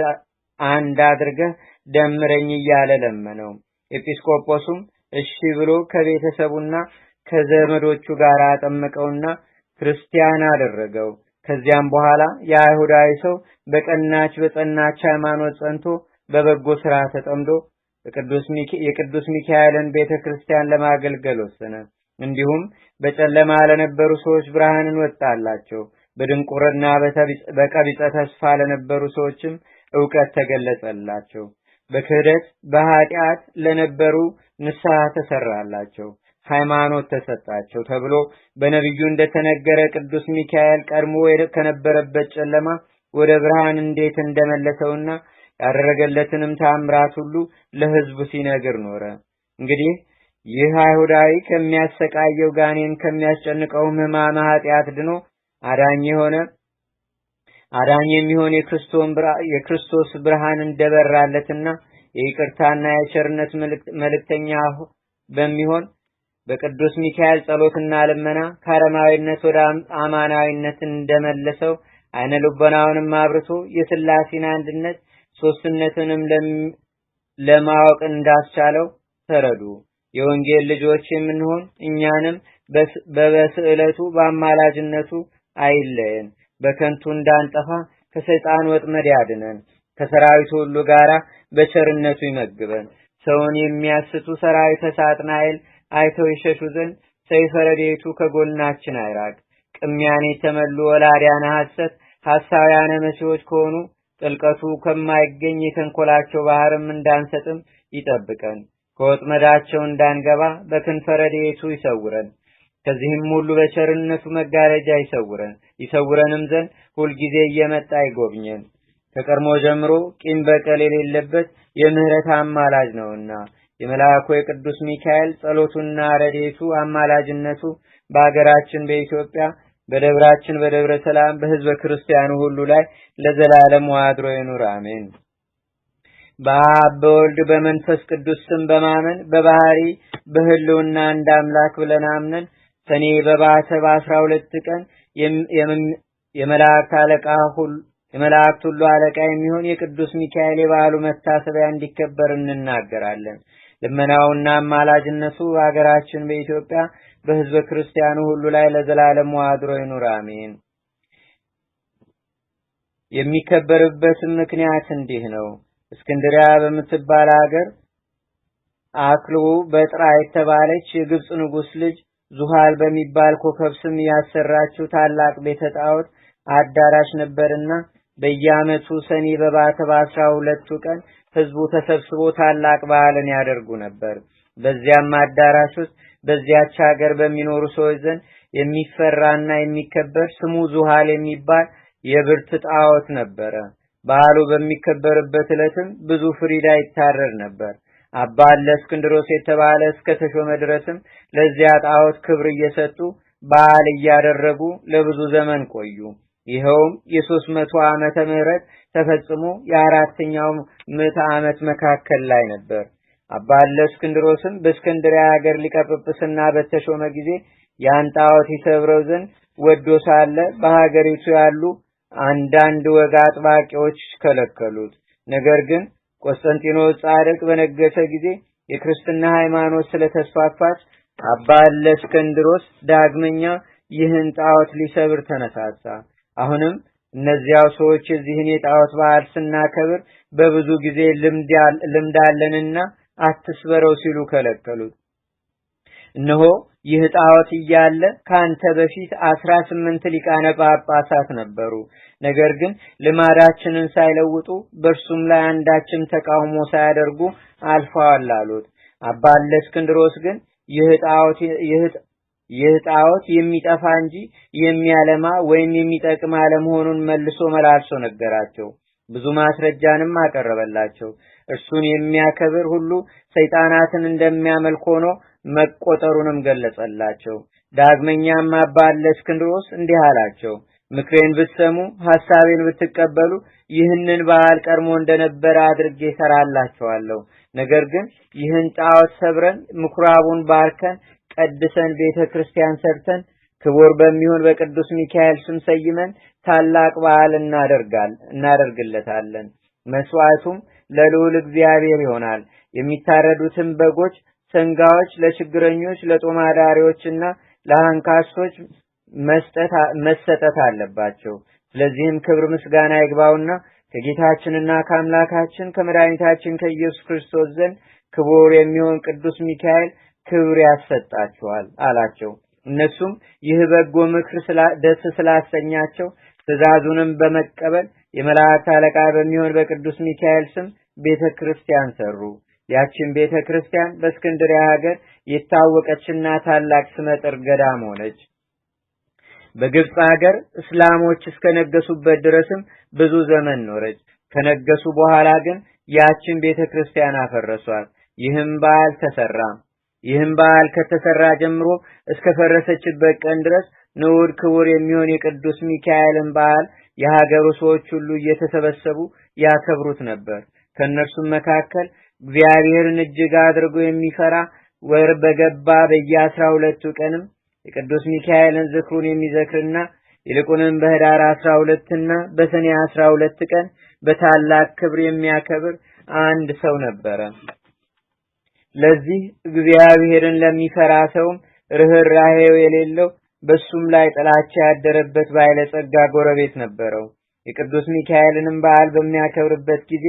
አንድ አድርገህ ደምረኝ እያለ ለመነው። ኤጲስቆጶሱም እሺ ብሎ ከቤተሰቡና ከዘመዶቹ ጋር አጠመቀውና ክርስቲያን አደረገው። ከዚያም በኋላ የአይሁዳዊ ሰው በጸናች ሃይማኖት ጸንቶ በበጎ ሥራ ተጠምዶ የቅዱስ ሚካኤልን ቤተክርስቲያን ለማገልገል ወሰነ። እንዲሁም በጨለማ ለነበሩ ሰዎች ብርሃንን ወጣላቸው። በድንቁርና በቀቢጸ ተስፋ ለነበሩ ሰዎችም ዕውቀት ተገለጸላቸው። በክህደት በኃጢአት ለነበሩ ንስሐ ተሰራላቸው፣ ሃይማኖት ተሰጣቸው ተብሎ በነቢዩ እንደተነገረ ቅዱስ ሚካኤል ቀድሞ ከነበረበት ጨለማ ወደ ብርሃን እንዴት እንደመለሰውና ያደረገለትንም ተአምራት ሁሉ ለሕዝቡ ሲነግር ኖረ። እንግዲህ ይህ አይሁዳዊ ከሚያሰቃየው ጋኔን ከሚያስጨንቀው ሕማመ ኃጢአት ድኖ አዳኝ የሚሆን የክርስቶስ ብርሃን እንደበራለትና የይቅርታና የቸርነት መልእክተኛ በሚሆን በቅዱስ ሚካኤል ጸሎትና ልመና ከአረማዊነት ወደ አማናዊነት እንደመለሰው አይነ ልቦናውንም አብርቶ የሥላሴን አንድነት ሶስትነትንም ለማወቅ እንዳስቻለው ተረዱ። የወንጌል ልጆች የምንሆን እኛንም በስዕለቱ በአማላጅነቱ አይለየን። በከንቱ እንዳንጠፋ ከሰይጣን ወጥመድ ያድነን። ከሰራዊቱ ሁሉ ጋራ በቸርነቱ ይመግበን። ሰውን የሚያስቱ ሰራዊተ ሳጥናኤል አይተው ይሸሹ ዘንድ ሰይፈ ረድኤቱ ከጎናችን አይራቅ። ቅሚያን የተመሉ ወላዲያነ ሐሳውያነ መሲሖች ከሆኑ ጥልቀቱ ከማይገኝ የተንኮላቸው ባህርም እንዳንሰጥም ይጠብቀን። ከወጥመዳቸው እንዳንገባ በክንፈ ረድኤቱ ይሰውረን። ከዚህም ሁሉ በቸርነቱ መጋረጃ ይሰውረንም ዘንድ ሁልጊዜ እየመጣ ይጎብኘን። ከቀድሞ ጀምሮ ቂም በቀል የሌለበት የምህረት አማላጅ ነውና የመልአኩ የቅዱስ ሚካኤል ጸሎቱና ረድኤቱ አማላጅነቱ በአገራችን በኢትዮጵያ በደብራችን በደብረ ሰላም በሕዝበ ክርስቲያኑ ሁሉ ላይ ለዘላለም አድሮ ይኑር፣ አሜን። በአብ በወልድ በመንፈስ ቅዱስ ስም በማመን በባህሪ በህልውና እንደ አምላክ ብለን አምነን ሰኔ በባተ በ12 ቀን የመላእክት አለቃ የመላእክት ሁሉ አለቃ የሚሆን የቅዱስ ሚካኤል የበዓሉ መታሰቢያ እንዲከበር እንናገራለን። ልመናውና አማላጅነቱ ሀገራችን በኢትዮጵያ በሕዝበ ክርስቲያኑ ሁሉ ላይ ለዘላለም አድሮ ይኑር፣ አሜን። የሚከበርበትም ምክንያት እንዲህ ነው። እስክንድሪያ በምትባል ሀገር አክሉ በጥራ የተባለች የግብጽ ንጉስ ልጅ ዙሃል በሚባል ኮከብ ስም ያሰራችው ታላቅ ቤተ ጣዖት አዳራሽ ነበርና በየዓመቱ ሰኔ በባተ በ12ቱ ቀን ህዝቡ ተሰብስቦ ታላቅ በዓልን ያደርጉ ነበር። በዚያም አዳራሽ ውስጥ በዚያች ሀገር በሚኖሩ ሰዎች ዘንድ የሚፈራና የሚከበር ስሙ ዙሃል የሚባል የብርት ጣዖት ነበረ። በዓሉ በሚከበርበት ዕለትም ብዙ ፍሪዳ ይታረድ ነበር። አባ ለእስክንድሮስ የተባለ እስከ ተሾመ ድረስም ለዚያ ጣዖት ክብር እየሰጡ በዓል እያደረጉ ለብዙ ዘመን ቆዩ። ይኸውም የ300 ዓመተ ምህረት ተፈጽሞ የ4ኛው ምዕተ ዓመት መካከል ላይ ነበር። አባ ለእስክንድሮስም በእስክንድርያ ሀገር ሊቀ ጵጵስና በተሾመ ጊዜ ያን ጣዖት ይሰብረው ዘንድ ወዶ ሳለ በሀገሪቱ ያሉ አንዳንድ ወግ አጥባቂዎች ከለከሉት። ነገር ግን ቆስጠንጢኖስ ጻድቅ በነገሰ ጊዜ የክርስትና ሃይማኖት ስለተስፋፋች አባ ለእስክንድሮስ ዳግመኛ ይህን ጣዖት ሊሰብር ተነሳሳ። አሁንም እነዚያው ሰዎች እዚህን የጣዖት በዓል ስናከብር በብዙ ጊዜ ልምድ አለንና አትስበረው ሲሉ ከለከሉት። እነሆ ይህ ጣዖት እያለ ካንተ በፊት 18 ሊቃነ ጳጳሳት ነበሩ። ነገር ግን ልማዳችንን ሳይለውጡ በእርሱም ላይ አንዳችም ተቃውሞ ሳያደርጉ አልፈዋል አሉት። አባ ለእስክንድሮስ ግን ይህ ጣዖት የሚጠፋ እንጂ የሚያለማ ወይም የሚጠቅም አለመሆኑን መልሶ መላልሶ ነገራቸው። ብዙ ማስረጃንም አቀረበላቸው። እርሱን የሚያከብር ሁሉ ሰይጣናትን እንደሚያመልክ ሆኖ መቆጠሩንም ገለጸላቸው። ዳግመኛም አባ ለእስክንድሮስ እንዲህ አላቸው፣ ምክሬን ብትሰሙ ሐሳቤን ብትቀበሉ ይህንን በዓል ቀድሞ እንደነበረ አድርጌ እሰራላችኋለሁ። ነገር ግን ይህን ጣዖት ሰብረን ምኩራቡን ባርከን ቀድሰን ቤተክርስቲያን ሰርተን ክቡር በሚሆን በቅዱስ ሚካኤል ስም ሰይመን ታላቅ በዓል እናደርግለታለን። መስዋዕቱም ለልዑል እግዚአብሔር ይሆናል። የሚታረዱትም በጎች፣ ሰንጋዎች ለችግረኞች ለጦማዳሪዎችና ለአንካሶች መሰጠት አለባቸው። ስለዚህም ክብር ምስጋና ይግባውና ከጌታችንና ከአምላካችን ከመድኃኒታችን ከኢየሱስ ክርስቶስ ዘንድ ክቡር የሚሆን ቅዱስ ሚካኤል ክብር ያሰጣቸዋል አላቸው። እነሱም ይህ በጎ ምክር ደስ ስላሰኛቸው ትእዛዙንም በመቀበል የመላእክት አለቃ በሚሆን በቅዱስ ሚካኤል ስም ቤተክርስቲያን ሰሩ። ያችን ቤተክርስቲያን በእስክንድርያ ሀገር የታወቀችና ታላቅ ስመጥር ገዳም ሆነች። በግብጽ ሀገር እስላሞች እስከነገሱበት ድረስም ብዙ ዘመን ኖረች። ከነገሱ በኋላ ግን ያችን ቤተክርስቲያን አፈረሷት። ይህም በዓል ከተሰራ ጀምሮ እስከ ፈረሰችበት ቀን ድረስ ንዑድ ክቡር የሚሆን የቅዱስ ሚካኤልን በዓል የሀገሩ ሰዎች ሁሉ እየተሰበሰቡ ያከብሩት ነበር። ከእነርሱም መካከል እግዚአብሔርን እጅግ አድርጎ የሚፈራ ወር በገባ በየ12ቱ ቀንም የቅዱስ ሚካኤልን ዝክሩን የሚዘክርና ይልቁንም በኅዳር 12 እና በሰኔ 12 ቀን በታላቅ ክብር የሚያከብር አንድ ሰው ነበረ። ለዚህ እግዚአብሔርን ለሚፈራ ሰውም ርህራሄው የሌለው በሱም ላይ ጥላቻ ያደረበት ባለጸጋ ጎረቤት ነበረው። የቅዱስ ሚካኤልንም በዓል በሚያከብርበት ጊዜ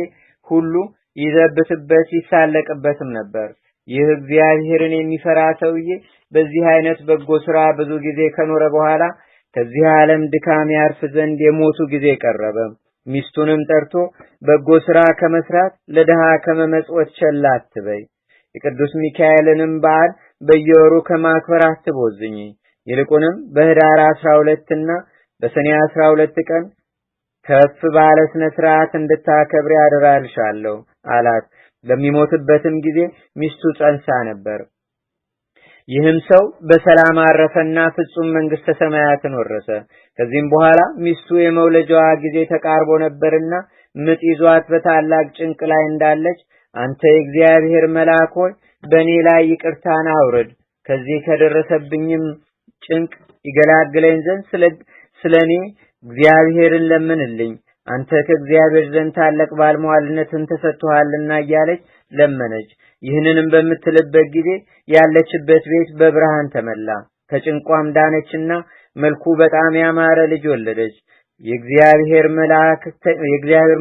ሁሉ ይዘብትበት ይሳለቅበትም ነበር። ይህ እግዚአብሔርን የሚፈራ ሰውዬ በዚህ አይነት በጎ ስራ ብዙ ጊዜ ከኖረ በኋላ ከዚህ ዓለም ድካም ያርፍ ዘንድ የሞቱ ጊዜ ቀረበ። ሚስቱንም ጠርቶ በጎ ስራ ከመስራት ለድሃ ከመመጽወት ቸል አትበይ፣ የቅዱስ ሚካኤልንም በዓል በየወሩ ከማክበር አትቦዝኝ፣ ይልቁንም በኅዳር 12 እና በሰኔ 12 ቀን ከፍ ባለ ስነ ስርዓት እንድታከብሪ አደራልሻለሁ አላት። በሚሞትበትም ጊዜ ሚስቱ ጸንሳ ነበር። ይህም ሰው በሰላም አረፈና ፍጹም መንግስተ ሰማያትን ወረሰ። ከዚህም በኋላ ሚስቱ የመውለጃዋ ጊዜ ተቃርቦ ነበርና ምጥ ይዟት በታላቅ ጭንቅ ላይ እንዳለች አንተ የእግዚአብሔር መልአክ ሆይ በእኔ ላይ ይቅርታን አውርድ፣ ከዚህ ከደረሰብኝም ጭንቅ ይገላግለኝ ዘንድ ስለኔ እግዚአብሔርን ለምንልኝ፣ አንተ ከእግዚአብሔር ዘንድ ታላቅ ባለሟልነትን ተሰጥቶሃልና እያለች ለመነች። ይህንንም በምትልበት ጊዜ ያለችበት ቤት በብርሃን ተመላ። ከጭንቋም ዳነችና መልኩ በጣም ያማረ ልጅ ወለደች። የእግዚአብሔር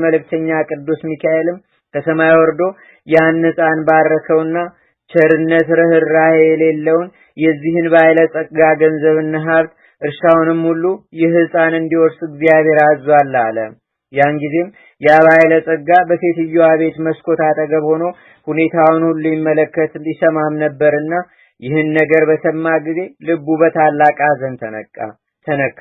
መልእክተኛ ቅዱስ ሚካኤልም ከሰማይ ወርዶ ያን ሕፃን ባረከውና ቸርነት ርኅራኄ የሌለውን የዚህን ባለጸጋ ገንዘብና ሀብት እርሻውንም ሁሉ ይህ ሕፃን እንዲወርስ እግዚአብሔር አዟል አለ። ያን ጊዜም ያ ባለጸጋ በሴትዮዋ ቤት መስኮት አጠገብ ሆኖ ሁኔታውን ሁሉ ይመለከት ሊሰማም ነበርና ይህን ነገር በሰማ ጊዜ ልቡ በታላቅ ሐዘን ተነካ።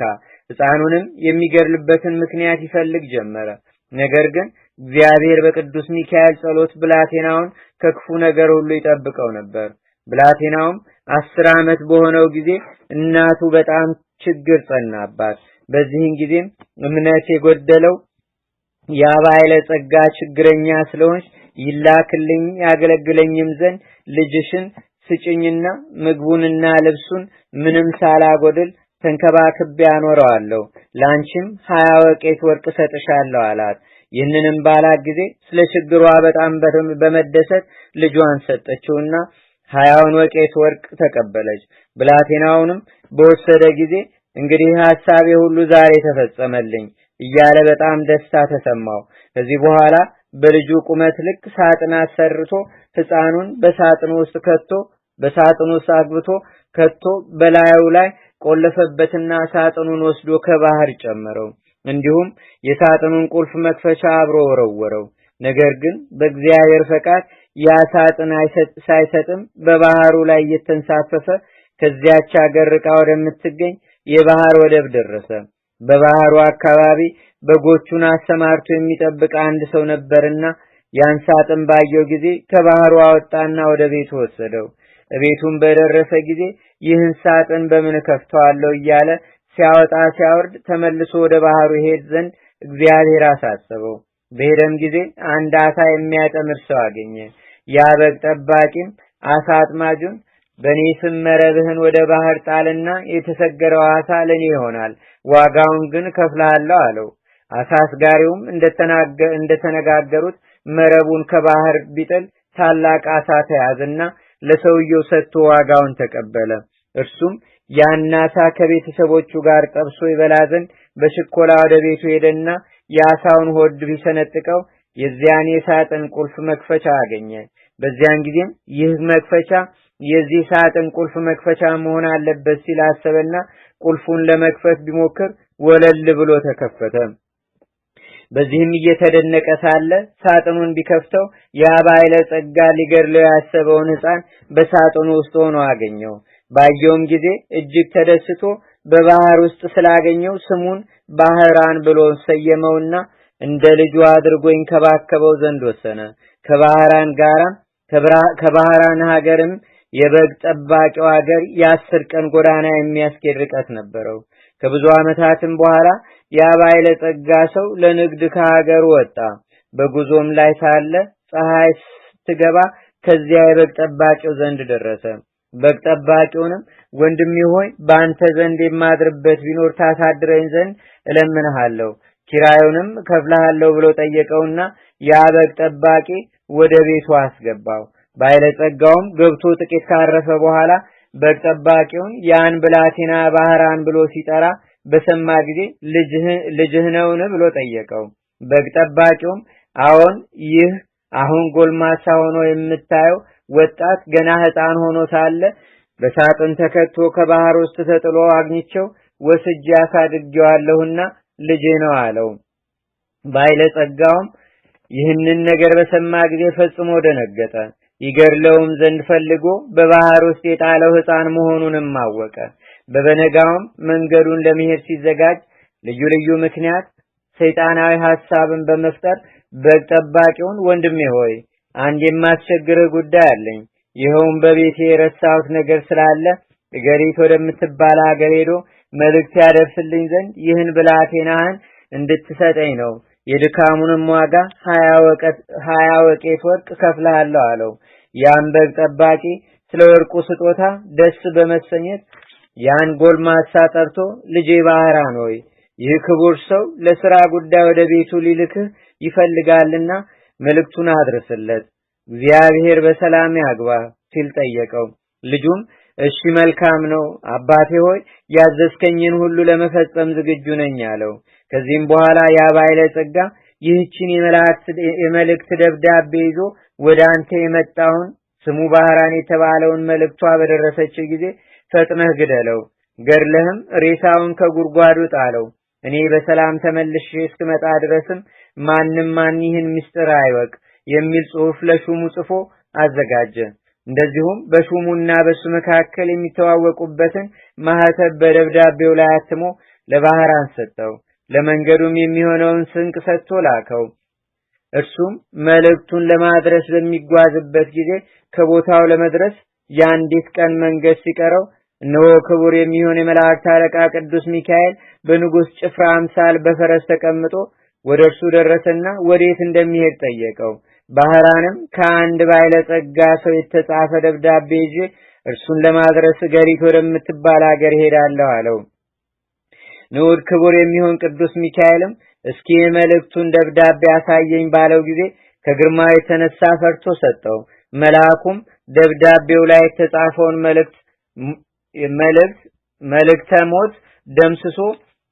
ሕፃኑንም የሚገድልበትን ምክንያት ይፈልግ ጀመረ። ነገር ግን እግዚአብሔር በቅዱስ ሚካኤል ጸሎት ብላቴናውን ከክፉ ነገር ሁሉ ይጠብቀው ነበር። ብላቴናውም 10 ዓመት በሆነው ጊዜ እናቱ በጣም ችግር ጸናባት። በዚህን ጊዜም እምነት የጎደለው ያ ባለጸጋ ችግረኛ ስለሆንሽ ይላክልኝ ያገለግለኝም ዘንድ ልጅሽን ስጭኝና ምግቡንና ልብሱን ምንም ሳላጎድል ተንከባክቤ አኖረዋለሁ፣ ላንቺም 20 ወቄት ወርቅ ሰጥሻለሁ አላት። ይህንንም ባላት ጊዜ ስለ ችግሯ በጣም በመደሰት ልጇን ሰጠችውና 20 ወቄት ወርቅ ተቀበለች። ብላቴናውንም በወሰደ ጊዜ እንግዲህ ሐሳቤ ሁሉ ዛሬ ተፈጸመልኝ እያለ በጣም ደስታ ተሰማው። ከዚህ በኋላ በልጁ ቁመት ልክ ሳጥን አሰርቶ ሕፃኑን በሳጥኑ ውስጥ አግብቶ ከቶ በላዩ ላይ ቆለፈበትና ሳጥኑን ወስዶ ከባህር ጨመረው። እንዲሁም የሳጥኑን ቁልፍ መክፈቻ አብሮ ወረወረው። ነገር ግን በእግዚአብሔር ፈቃድ ያ ሳጥን ሳይሰጥም በባህሩ ላይ እየተንሳፈፈ ከዚያች አገር ርቃ ወደምትገኝ የባህር ወደብ ደረሰ። በባህሩ አካባቢ በጎቹን አሰማርቶ የሚጠብቅ አንድ ሰው ነበርና ያን ሳጥን ባየው ጊዜ ከባህሩ አወጣና ወደ ቤቱ ወሰደው። ቤቱን በደረሰ ጊዜ ይህን ሳጥን በምን ከፍተዋለሁ እያለ ሲያወጣ ሲያወርድ ተመልሶ ወደ ባህሩ ይሄድ ዘንድ እግዚአብሔር አሳሰበው። በሄደም ጊዜ አንድ አሳ የሚያጠምድ ሰው አገኘ። ያ በግ ጠባቂም አሳ አጥማጁን በኔ ስም መረብህን ወደ ባህር ጣልና የተሰገረው አሳ ለኔ ይሆናል፣ ዋጋውን ግን ከፍላለሁ አለው። አሳ አስጋሪውም እንደተነጋገሩት መረቡን ከባህር ቢጥል ታላቅ አሳ ተያዘና ለሰውየው ሰጥቶ ዋጋውን ተቀበለ። እርሱም ያን አሳ ከቤተሰቦቹ ጋር ጠብሶ ይበላ ዘንድ በሽኮላ ወደ ቤቱ ሄደና የአሳውን ሆድ ቢሰነጥቀው የዚያን የሳጥን ቁልፍ መክፈቻ አገኘ። በዚያን ጊዜም ይህ መክፈቻ የዚህ ሳጥን ቁልፍ መክፈቻ መሆን አለበት ሲል አሰበና ቁልፉን ለመክፈት ቢሞክር ወለል ብሎ ተከፈተ። በዚህም እየተደነቀ ሳለ ሳጥኑን ቢከፍተው ያ ባለጸጋ ሊገድለው ያሰበውን ሕፃን በሳጥኑ ውስጥ ሆኖ አገኘው። ባየውም ጊዜ እጅግ ተደስቶ በባህር ውስጥ ስላገኘው ስሙን ባህራን ብሎ ሰየመውና እንደ ልጁ አድርጎ ይንከባከበው ዘንድ ወሰነ። ከባህራን ሀገርም የበግ ጠባቂው ሀገር የ10 ቀን ጎዳና የሚያስኬድ ርቀት ነበረው። ከብዙ ዓመታትም በኋላ ያ ባለጸጋ ሰው ለንግድ ከሀገሩ ወጣ። በጉዞም ላይ ሳለ ፀሐይ ስትገባ ከዚያ የበግ ጠባቂው ዘንድ ደረሰ። በግ ጠባቂውንም ወንድሜ ሆይ በአንተ ዘንድ የማድርበት ቢኖር ታሳድረኝ ዘንድ እለምንሃለሁ፣ ኪራዩንም ከፍልሃለሁ ብሎ ጠየቀውና ያ በግ ጠባቂ ወደ ቤቱ አስገባው። ባለጸጋውም ገብቶ ጥቂት ካረፈ በኋላ በግ ጠባቂውን ያን ብላቴና ባህራን ብሎ ሲጠራ በሰማ ጊዜ ልጅህ ነውን ብሎ ጠየቀው። በግ ጠባቂውም አዎን፣ ይህ አሁን ጎልማሳ ሆኖ የምታየው ወጣት ገና ሕፃን ሆኖ ሳለ በሳጥን ተከቶ ከባህር ውስጥ ተጥሎ አግኝቼው ወስጄ አሳድጌዋለሁና ልጄ ነው አለው። ባለጸጋውም ይህንን ነገር በሰማ ጊዜ ፈጽሞ ደነገጠ። ይገድለውም ዘንድ ፈልጎ በባህር ውስጥ የጣለው ሕፃን መሆኑንም አወቀ። በበነጋውም መንገዱን ለመሄድ ሲዘጋጅ ልዩ ልዩ ምክንያት ሰይጣናዊ ሐሳብን በመፍጠር በግ ጠባቂውን ወንድሜ ሆይ አንድ የማስቸግርህ ጉዳይ አለኝ፣ ይኸውም በቤቴ የረሳሁት ነገር ስላለ እገሪት ወደምትባል ሀገር ሄዶ መልእክት ያደርስልኝ ዘንድ ይህን ብላቴናህን እንድትሰጠኝ ነው። የድካሙንም ዋጋ 20 ወቄት ወርቅ ከፍልሃለሁ አለው። ያን በግ ጠባቂ ስለ ወርቁ ስጦታ ደስ በመሰኘት ያን ጎልማሳ ጠርቶ ልጄ ባህራን ሆይ ይህ ክቡር ሰው ለሥራ ጉዳይ ወደ ቤቱ ሊልክህ ይፈልጋልና መልእክቱን አድርስለት፣ እግዚአብሔር በሰላም ያግባ ሲል ጠየቀው። ልጁም እሺ መልካም ነው አባቴ ሆይ ያዘዝከኝን ሁሉ ለመፈጸም ዝግጁ ነኝ አለው። ከዚህም በኋላ ያ ባለጸጋ ይህችን የመልእክት ደብዳቤ ይዞ ወደ አንተ የመጣውን ስሙ ባህራን የተባለውን መልእክቷ በደረሰች ጊዜ ፈጥነህ ግደለው፣ ገድለህም ሬሳውን ከጉድጓዱ ጣለው። እኔ በሰላም ተመልሼ እስክመጣ ድረስም ማን ይህን ምስጢር አይወቅ የሚል ጽሑፍ ለሹሙ ጽፎ አዘጋጀ። እንደዚሁም በሹሙና በሱ መካከል የሚተዋወቁበትን ማህተብ በደብዳቤው ላይ አትሞ ለባህራን ሰጠው። ለመንገዱም የሚሆነውን ስንቅ ሰጥቶ ላከው። እርሱም መልእክቱን ለማድረስ በሚጓዝበት ጊዜ ከቦታው ለመድረስ የአንዲት ቀን መንገድ ሲቀረው እነሆ ክቡር የሚሆን የመላእክት አለቃ ቅዱስ ሚካኤል በንጉሥ ጭፍራ አምሳል በፈረስ ተቀምጦ ወደ እርሱ ደረሰና ወዴት እንደሚሄድ ጠየቀው። ባህራንም ከአንድ ባለጸጋ ሰው የተጻፈ ደብዳቤ ይዤ እርሱን ለማድረስ ገሪት ወደምትባል ሀገር ሄዳለሁ አለው። ንዑድ ክቡር የሚሆን ቅዱስ ሚካኤልም እስኪ የመልእክቱን ደብዳቤ አሳየኝ ባለው ጊዜ ከግርማው የተነሳ ፈርቶ ሰጠው። መልአኩም ደብዳቤው ላይ የተጻፈውን መልእክተ ሞት ደምስሶ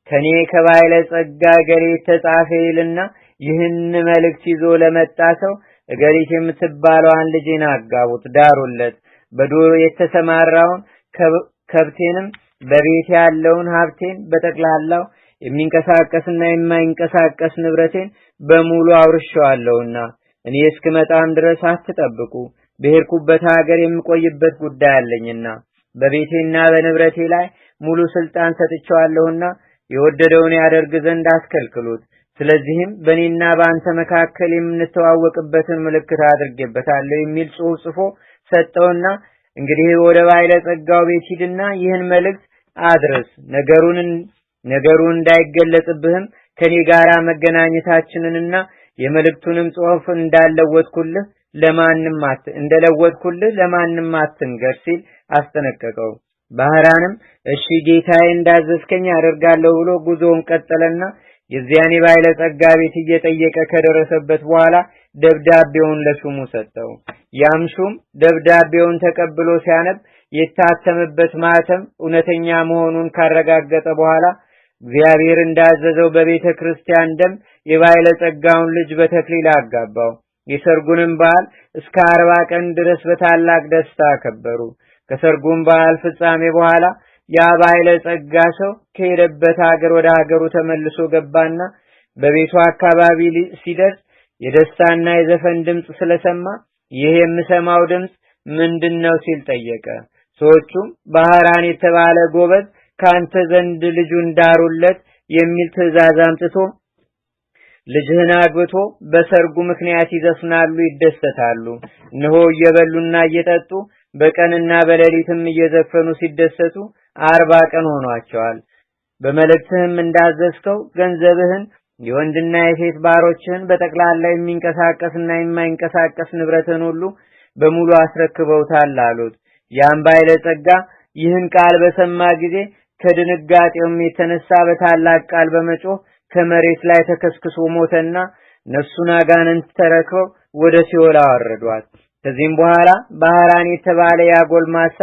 ከኔ ከባለጸጋ ገሪት ተጻፈ ይልና ይህን መልእክት ይዞ ለመጣ ሰው ገሪት የምትባለዋን ልጄን አጋቡት፣ ዳሩለት። በዱር የተሰማራውን ከብቴንም በቤት ያለውን ሀብቴን በጠቅላላው የሚንቀሳቀስና የማይንቀሳቀስ ንብረቴን በሙሉ አውርሻለሁና እኔ እስክመጣም ድረስ አትጠብቁ። በሄድኩበት ሀገር የምቆይበት ጉዳይ አለኝና በቤቴና በንብረቴ ላይ ሙሉ ስልጣን ሰጥቼዋለሁና የወደደውን ያደርግ ዘንድ አስከልክሉት። ስለዚህም በእኔና በአንተ መካከል የምንተዋወቅበትን ምልክት አድርጌበታለሁ የሚል ጽሑፍ ጽፎ ሰጠውና እንግዲህ ወደ ባለጸጋው ቤት ሂድና ይህን መልእክት አድርስ። ነገሩን እንዳይገለጽብህም ከኔ ጋራ መገናኘታችንንና የመልእክቱንም ጽሑፍ እንደለወጥኩልህ ለማንም አትንገር ሲል አስጠነቀቀው። ባህራንም እሺ ጌታዬ እንዳዘዝከኝ አደርጋለሁ ብሎ ጉዞውን ቀጠለና የዚያን ባለጸጋ ቤት እየጠየቀ ከደረሰበት በኋላ ደብዳቤውን ለሹሙ ሰጠው። ያም ሹም ደብዳቤውን ተቀብሎ ሲያነብ የታተመበት ማህተም እውነተኛ መሆኑን ካረጋገጠ በኋላ እግዚአብሔር እንዳዘዘው በቤተ ክርስቲያን ደም የባለጸጋውን ልጅ በተክሊል አጋባው። የሰርጉንም በዓል እስከ 40 ቀን ድረስ በታላቅ ደስታ አከበሩ። ከሰርጉም በዓል ፍጻሜ በኋላ ያ ባለጸጋ ሰው ከሄደበት ሀገር ወደ ሀገሩ ተመልሶ ገባና በቤቱ አካባቢ ሲደርስ የደስታና የዘፈን ድምጽ ስለሰማ ይህ የምሰማው ድምጽ ምንድነው ሲል ጠየቀ። ሰዎቹም ባህራን የተባለ ጎበዝ ካንተ ዘንድ ልጁን ዳሩለት የሚል ትእዛዝ አምጥቶ ልጅህን አግብቶ በሰርጉ ምክንያት ይዘፍናሉ፣ ይደሰታሉ። እነሆ እየበሉና እየጠጡ በቀንና በሌሊትም እየዘፈኑ ሲደሰቱ 40 ቀን ሆኗቸዋል። በመልእክትህም እንዳዘዝከው ገንዘብህን የወንድና የሴት ባሮችህን በጠቅላላ የሚንቀሳቀስና የማይንቀሳቀስ ንብረትን ሁሉ በሙሉ አስረክበውታል አሉት። ያም ባለጸጋ ይህን ቃል በሰማ ጊዜ ከድንጋጤውም የተነሳ በታላቅ ቃል በመጮህ ከመሬት ላይ ተከስክሶ ሞተና ነፍሱን አጋንንት ተረክበው ወደ ሲኦል አወረዷት። ከዚህም በኋላ ባህራን የተባለ ያጎልማሳ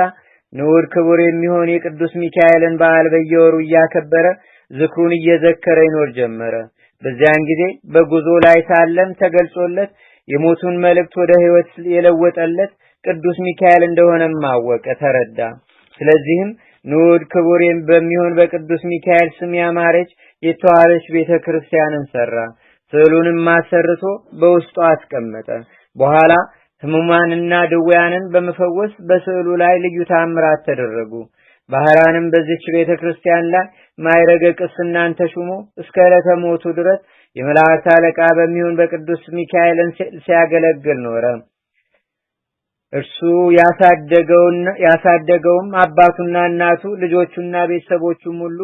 ንዑድ ክቡር የሚሆን የቅዱስ ሚካኤልን በዓል በየወሩ እያከበረ ዝክሩን እየዘከረ ይኖር ጀመረ። በዚያን ጊዜ በጉዞ ላይ ሳለም ተገልጾለት የሞቱን መልእክት ወደ ሕይወት የለወጠለት ቅዱስ ሚካኤል እንደሆነም አወቀ፣ ተረዳ። ስለዚህም ንዑድ ክቡር በሚሆን በቅዱስ ሚካኤል ስም ያማረች የተዋበች ቤተክርስቲያንን ሰራ። ስዕሉንም አሰርቶ በውስጡ አስቀመጠ። በኋላ ሕሙማንና ድውያንን በመፈወስ በስዕሉ ላይ ልዩ ታምራት ተደረጉ። ባህራንም በዚች ቤተክርስቲያን ላይ ማዕረገ ቅስናን ተሹሞ እስከ ዕለተ ሞቱ ድረስ የመላእክት አለቃ በሚሆን በቅዱስ ሚካኤልን ሲያገለግል ኖረ። እርሱ ያሳደገውም አባቱና እናቱ ልጆቹና ቤተሰቦቹም ሁሉ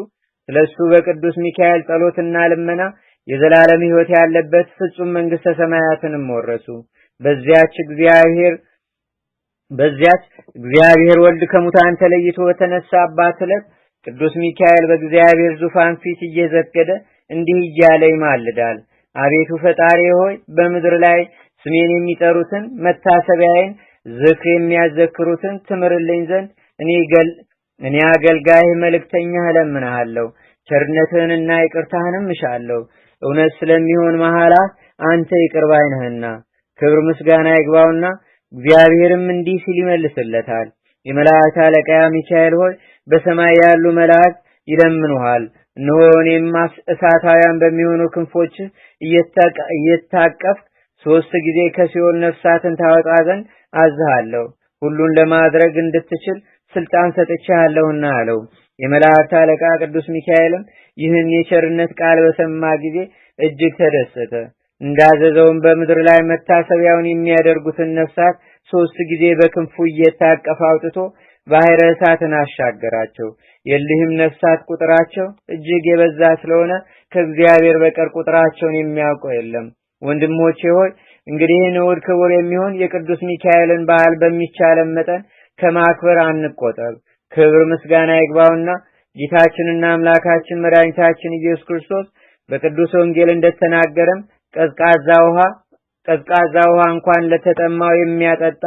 ስለሱ በቅዱስ ሚካኤል ጸሎትና ልመና የዘላለም ሕይወት ያለበት ፍጹም መንግስተ ሰማያትንም ወረሱ። በዚያች እግዚአብሔር ወልድ ከሙታን ተለይቶ በተነሳባት ዕለት ቅዱስ ሚካኤል በእግዚአብሔር ዙፋን ፊት እየዘገደ እንዲህ እያለ ይማልዳል። አቤቱ ፈጣሪ ሆይ በምድር ላይ ስሜን የሚጠሩትን መታሰቢያዬን ዝክር የሚያዘክሩትን ትምርልኝ ዘንድ እኔ አገልጋይህ መልእክተኛህ እለምንሃለሁ። ቸርነትህንና ይቅርታህንም እሻለሁ። እውነት ስለሚሆን መሐላ አንተ ይቅር ባይ ነህና። ክብር ምስጋና ይግባውና እግዚአብሔርም እንዲህ ሲል ይመልስለታል። የመላእክት አለቃ ሚካኤል ሆይ በሰማይ ያሉ መላእክት ይለምኑሃል። እነሆ እኔም እሳታውያን በሚሆኑ ክንፎች እየታቀፍ 3 ጊዜ ከሲኦል ነፍሳትን ታወጣ ዘንድ አዝሃለሁ። ሁሉን ለማድረግ እንድትችል ስልጣን ሰጥቻለሁና አለው። የመላእክት አለቃ ቅዱስ ሚካኤልም ይህን የቸርነት ቃል በሰማ ጊዜ እጅግ ተደሰተ። እንዳዘዘውም በምድር ላይ መታሰቢያውን የሚያደርጉትን ነፍሳት 3 ጊዜ በክንፉ እየታቀፈ አውጥቶ ባሕረ እሳትን አሻገራቸው። የልህም ነፍሳት ቁጥራቸው እጅግ የበዛ ስለሆነ ከእግዚአብሔር በቀር ቁጥራቸውን የሚያውቀው የለም። ወንድሞቼ ሆይ እንግዲህ ንዑድ ክቡር የሚሆን የቅዱስ ሚካኤልን በዓል በሚቻለን መጠን ከማክበር አንቆጠብ። ክብር ምስጋና ይግባውና ጌታችንና አምላካችን መድኃኒታችን ኢየሱስ ክርስቶስ በቅዱስ ወንጌል እንደተናገረም ቀዝቃዛ ውሃ እንኳን ለተጠማው የሚያጠጣ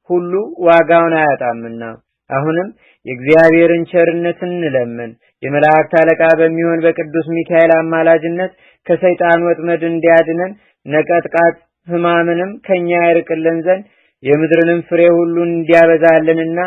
ሁሉ ዋጋውን አያጣምና። አሁንም የእግዚአብሔርን ቸርነት እንለምን። የመላእክት አለቃ በሚሆን በቅዱስ ሚካኤል አማላጅነት ከሰይጣን ወጥመድ እንዲያድነን ነቀጥቃጥ ሕማምንም ከኛ ያርቅልን ዘንድ የምድርንም ፍሬ ሁሉ እንዲያበዛልንና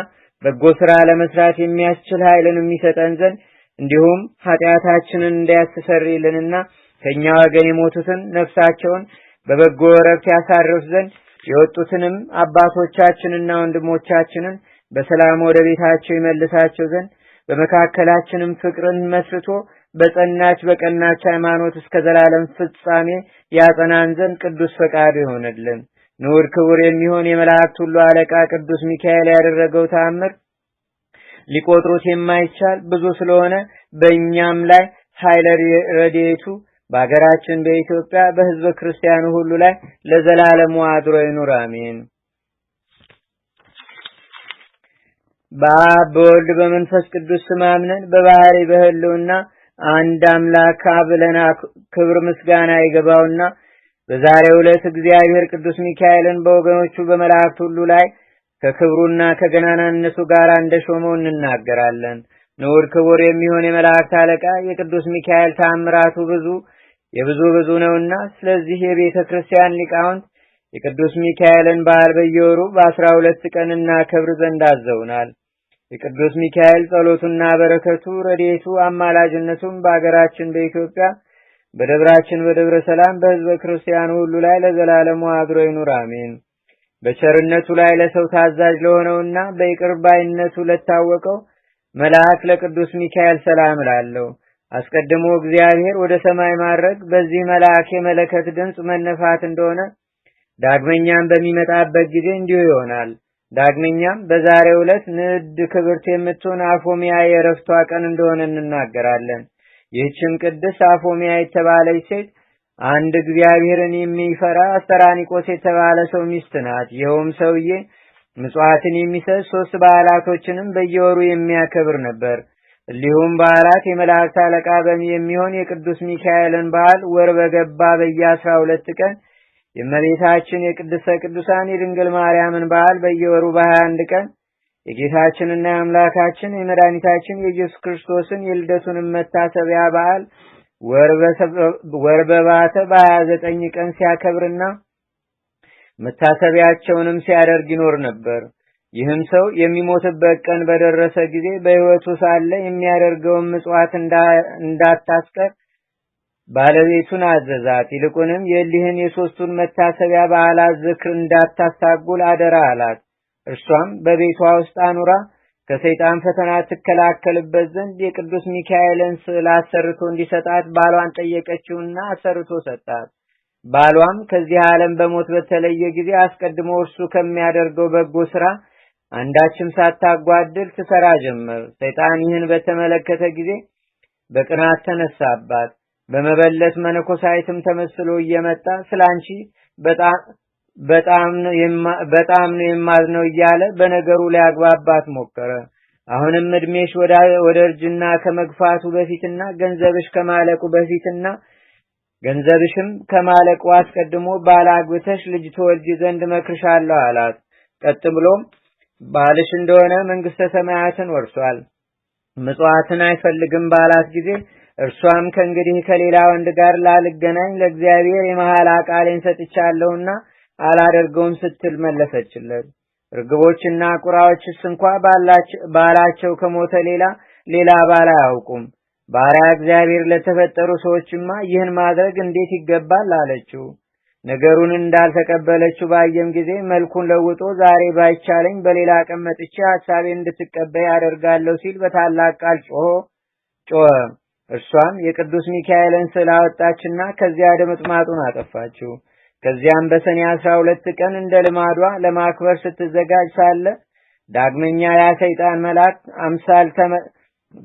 በጎ ሥራ ለመስራት የሚያስችል ኃይልን የሚሰጠን ዘንድ እንዲሁም ኃጢአታችንን እንዲያስተሰርይልንና ከኛ ወገን የሞቱትን ነፍሳቸውን በበጎ ዕረፍት ያሳርፍ ዘንድ የወጡትንም አባቶቻችንና ወንድሞቻችንን በሰላም ወደ ቤታቸው ይመልሳቸው ዘንድ በመካከላችንም ፍቅርን መስርቶ በጸናች በቀናች ሃይማኖት እስከ ዘላለም ፍጻሜ ያጸናን ዘንድ ቅዱስ ፈቃዱ ይሆንልን። ንዑድ ክቡር የሚሆን የመላእክት ሁሉ አለቃ ቅዱስ ሚካኤል ያደረገው ተአምር ሊቆጥሩት የማይቻል ብዙ ስለሆነ በእኛም ላይ ኃይለ ረድኤቱ በአገራችን በኢትዮጵያ በሕዝበ ክርስቲያኑ ሁሉ ላይ ለዘላለሙ አድሮ ይኑር፣ አሜን። በአብ በወልድ በመንፈስ ቅዱስ ስም አምነን በባህሪ በህልውና አንድ አምላክ ብለና ክብር ምስጋና ይገባውና በዛሬው ዕለት እግዚአብሔር ቅዱስ ሚካኤልን በወገኖቹ በመላእክት ሁሉ ላይ ከክብሩና ከገናናነቱ ጋር እንደሾመው እንናገራለን። ንዑድ ክቡር የሚሆን የመላእክት አለቃ የቅዱስ ሚካኤል ተአምራቱ ብዙ ነውና ስለዚህ የቤተ ክርስቲያን ሊቃውንት የቅዱስ ሚካኤልን በዓል በየወሩ በ12 ቀን እናከብር ዘንድ አዘውናል። የቅዱስ ሚካኤል ጸሎቱና በረከቱ ረድኤቱ አማላጅነቱም በአገራችን በኢትዮጵያ በደብራችን በደብረ ሰላም በሕዝበ ክርስቲያኑ ሁሉ ላይ ለዘላለሙ አድሮ ይኑር፣ አሜን። በቸርነቱ ላይ ለሰው ታዛዥ ለሆነውና በይቅር ባይነቱ ለታወቀው መልአክ ለቅዱስ ሚካኤል ሰላም እላለሁ። አስቀድሞ እግዚአብሔር ወደ ሰማይ ማድረግ በዚህ መልአክ የመለከት ድምፅ መነፋት እንደሆነ ዳግመኛም በሚመጣበት ጊዜ እንዲሁ ይሆናል። ዳግመኛም በዛሬው ዕለት ንዕድ ክብርት የምትሆን አፎሚያ የዕረፍቷ ቀን እንደሆነ እንናገራለን። ይህችም ቅድስት አፎሚያ የተባለች ሴት አንድ እግዚአብሔርን የሚፈራ አስተራኒቆስ የተባለ ሰው ሚስት ናት። ይኸውም ሰውዬ ምጽዋትን የሚሰጥ 3 በዓላቶችንም በየወሩ የሚያከብር ነበር። እንዲሁም በዓላት የመላእክት አለቃ የሚሆን የቅዱስ ሚካኤልን በዓል ወር በገባ በየ12 ቀን የእመቤታችን የቅድስተ ቅዱሳን የድንግል ማርያምን በዓል በየወሩ በ21 ቀን የጌታችንና የአምላካችን የመድኃኒታችን የኢየሱስ ክርስቶስን የልደቱን መታሰቢያ በዓል ወር በባተ በ29 ቀን ሲያከብርና መታሰቢያቸውንም ሲያደርግ ይኖር ነበር። ይህም ሰው የሚሞትበት ቀን በደረሰ ጊዜ በሕይወቱ ሳለ የሚያደርገውን ምጽዋት እንዳታስቀር ባለቤቱን አዘዛት። ይልቁንም የሊህን የሶስቱን መታሰቢያ በዓላት ዝክር እንዳታስታጉል አደራ አላት። እርሷም በቤቷ ውስጥ አኑራ ከሰይጣን ፈተና ትከላከልበት ዘንድ የቅዱስ ሚካኤልን ስዕል አሰርቶ እንዲሰጣት ባሏን ጠየቀችውና አሰርቶ ሰጣት። ባሏም ከዚህ ዓለም በሞት በተለየ ጊዜ አስቀድሞ እርሱ ከሚያደርገው በጎ ሥራ አንዳችም ሳታጓድል ትሰራ ጀመር። ሰይጣን ይህን በተመለከተ ጊዜ በቅናት ተነሳባት። በመበለት መነኮሳይትም ተመስሎ እየመጣ ስላንቺ በጣም ነው የማዝነው እያለ በነገሩ ሊያግባባት ሞከረ። አሁንም እድሜሽ ወደ እርጅና ከመግፋቱ በፊትና ገንዘብሽም ከማለቁ አስቀድሞ ባል አግብተሽ ልጅ ትወልጂ ዘንድ እመክርሻለሁ አላት። ቀጥሎም ባልሽ እንደሆነ መንግስተ ሰማያትን ወርሷል፣ ምጽዋትን አይፈልግም ባላት ጊዜ እርሷም ከእንግዲህ ከሌላ ወንድ ጋር ላልገናኝ ለእግዚአብሔር የመሐላ ቃሌን ሰጥቻለሁና አላደርገውም ስትል መለሰችለት። ርግቦችና ቁራዎችስ እንኳ ባላቸው ከሞተ ሌላ ባል አያውቁም። ባሪያ እግዚአብሔር ለተፈጠሩ ሰዎችማ ይህን ማድረግ እንዴት ይገባል አለችው። ነገሩን እንዳልተቀበለችው ባየም ጊዜ መልኩን ለውጦ ዛሬ ባይቻለኝ በሌላ ቀን መጥቼ ሐሳቤን እንድትቀበይ አደርጋለሁ ሲል በታላቅ ቃል ጮኸ። እርሷም የቅዱስ ሚካኤልን ስዕል አወጣችና ከዚያ ድምጥማጡን አጠፋችው። ከዚያም በሰኔ 12 ቀን እንደ ልማዷ ለማክበር ስትዘጋጅ ሳለ ዳግመኛ ያ ሰይጣን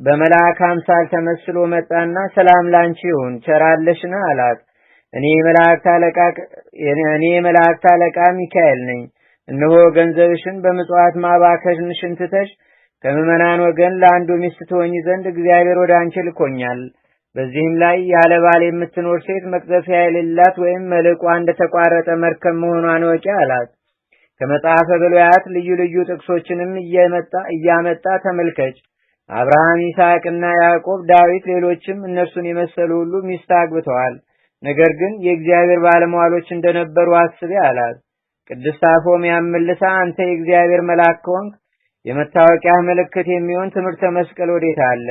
በመልአክ አምሳል ተመስሎ መጣና ሰላም ላንቺ ይሁን ቸራለሽን አላት። እኔ የመላእክት አለቃ ሚካኤል ነኝ። እነሆ ገንዘብሽን በምጽዋት ማባከንሽን ትተሽ ከምዕመናን ወገን ለአንዱ ሚስት ትሆኚ ዘንድ እግዚአብሔር ወደ አንቺ ልኮኛል። በዚህም ላይ ያለ ባል የምትኖር ሴት መቅዘፊያ የሌላት ወይም መልቋ እንደተቋረጠ መርከብ መሆኗን ወቂ አላት። ከመጽሐፈ ብሉያት ልዩ ልዩ ጥቅሶችንም እያመጣ ተመልከች። አብርሃም፣ ይስሐቅና ያዕቆብ፣ ዳዊት፣ ሌሎችም እነርሱን የመሰሉ ሁሉ ሚስት አግብተዋል። ነገር ግን የእግዚአብሔር ባለሟሎች እንደነበሩ አስቢ አላት። ቅድስት አፎምያም መልሳ አንተ የእግዚአብሔር መልአክ ከሆንክ የመታወቂያ ምልክት የሚሆን ትምህርተ መስቀል ወዴት አለ?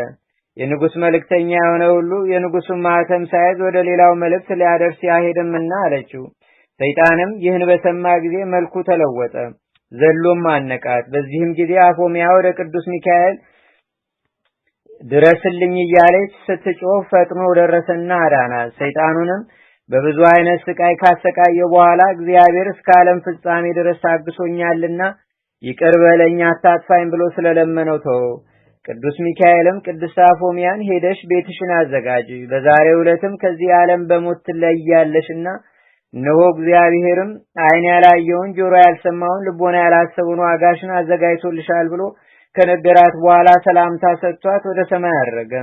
የንጉስ መልእክተኛ የሆነ ሁሉ የንጉሱን ማህተም ሳይዝ ወደ ሌላው መልእክት ሊያደርስ ያሄድምና አለችው። ሰይጣንም ይህን በሰማ ጊዜ መልኩ ተለወጠ፣ ዘሎም አነቃት። በዚህም ጊዜ አፎምያ ወደ ቅዱስ ሚካኤል ድረስልኝ እያለች ስትጮህ ፈጥኖ ደረሰና አዳናት። ሰይጣኑንም በብዙ አይነት ስቃይ ካሰቃየው በኋላ እግዚአብሔር እስከ ዓለም ፍጻሜ ድረስ ታግሶኛልና ይቅር በለኝ አታጥፋኝ ብሎ ስለለመነው ተወው። ቅዱስ ሚካኤልም ቅድስት አፎምያን ሄደሽ ቤትሽን አዘጋጂ፣ በዛሬው ዕለትም ከዚህ ዓለም በሞት ትለያለሽና እነሆ እግዚአብሔርም ዓይን ያላየውን ጆሮ ያልሰማውን ልቦና ያላሰበውን ዋጋሽን አዘጋጅቶልሻል ብሎ ከነገራት በኋላ ሰላምታ ሰጥቷት ወደ ሰማይ አረገ።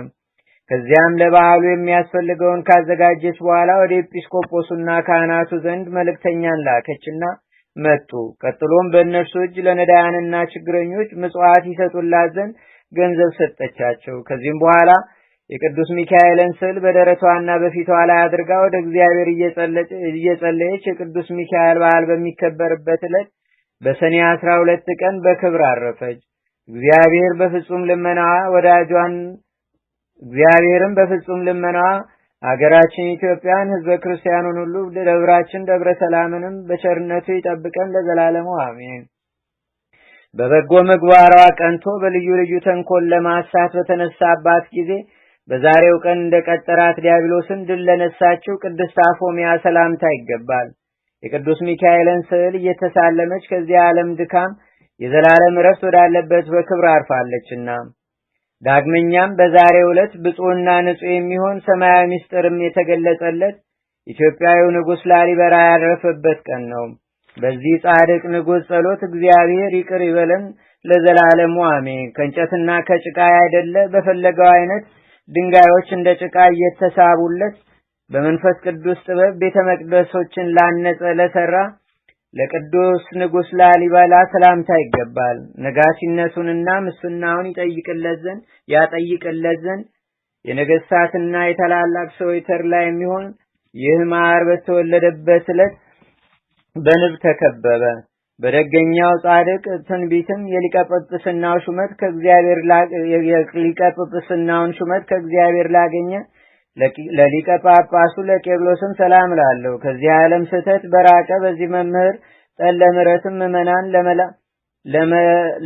ከዚያም ለበዓሉ የሚያስፈልገውን ካዘጋጀች በኋላ ወደ ኤጲስቆጶሱና ካህናቱ ዘንድ መልእክተኛን ላከችና መጡ። ቀጥሎም በእነርሱ እጅ ለነዳያንና ችግረኞች ምጽዋት ይሰጡላት ዘንድ ገንዘብ ሰጠቻቸው። ከዚህም በኋላ የቅዱስ ሚካኤልን ስዕል በደረቷና በፊቷ ላይ አድርጋ ወደ እግዚአብሔር እየጸለየች የቅዱስ ሚካኤል በዓል በሚከበርበት ዕለት በሰኔ 12 ቀን በክብር አረፈች። እግዚአብሔርም በፍጹም ልመናዋ አገራችን ኢትዮጵያን ሕዝበ ክርስቲያኑን ሁሉ ደብራችን ደብረ ሰላምንም በቸርነቱ ይጠብቀን ለዘላለሙ አሜን። በበጎ ምግባሯ ቀንቶ በልዩ ልዩ ተንኮል ለማሳት በተነሳባት ጊዜ በዛሬው ቀን እንደቀጠራት ዲያብሎስን ድል ለነሳችው ቅድስት አፎምያ ሰላምታ ይገባል። የቅዱስ ሚካኤልን ስዕል እየተሳለመች ከዚህ ዓለም ድካም የዘላለም ዕረፍት ወዳለበት በክብር አርፋለችና። ዳግመኛም በዛሬው ዕለት ብፁዕና ንጹሕ የሚሆን ሰማያዊ ምስጢርም የተገለጸለት ኢትዮጵያዊው ንጉሥ ላሊበላ ያረፈበት ቀን ነው። በዚህ ጻድቅ ንጉሥ ጸሎት እግዚአብሔር ይቅር ይበለን ለዘላለሙ አሜን። ከእንጨትና ከጭቃ ያይደለ በፈለገው አይነት ድንጋዮች እንደ ጭቃ እየተሳቡለት በመንፈስ ቅዱስ ጥበብ ቤተ መቅደሶችን ላነጸ ለሰራ ለቅዱስ ንጉሥ ላሊበላ ሰላምታ ይገባል። ነጋሲነቱንና ምስፍናውን ያጠይቅለት ዘንድ የነገሥታትና የታላላቅ ሰዎች ተድላ የሚሆን ይህ ማር በተወለደበት ዕለት በንብ ተከበበ። በደገኛው ጻድቅ ትንቢትም የሊቀ ጵጵስናውን ሹመት ከእግዚአብሔር ላገኘ ለሊቀ ጳጳሱ ለቄርሎስም ሰላም እላለሁ። ከዚህ ዓለም ስህተት በራቀ በዚህ መምህር ጠለ ምሕረትም ምዕመናን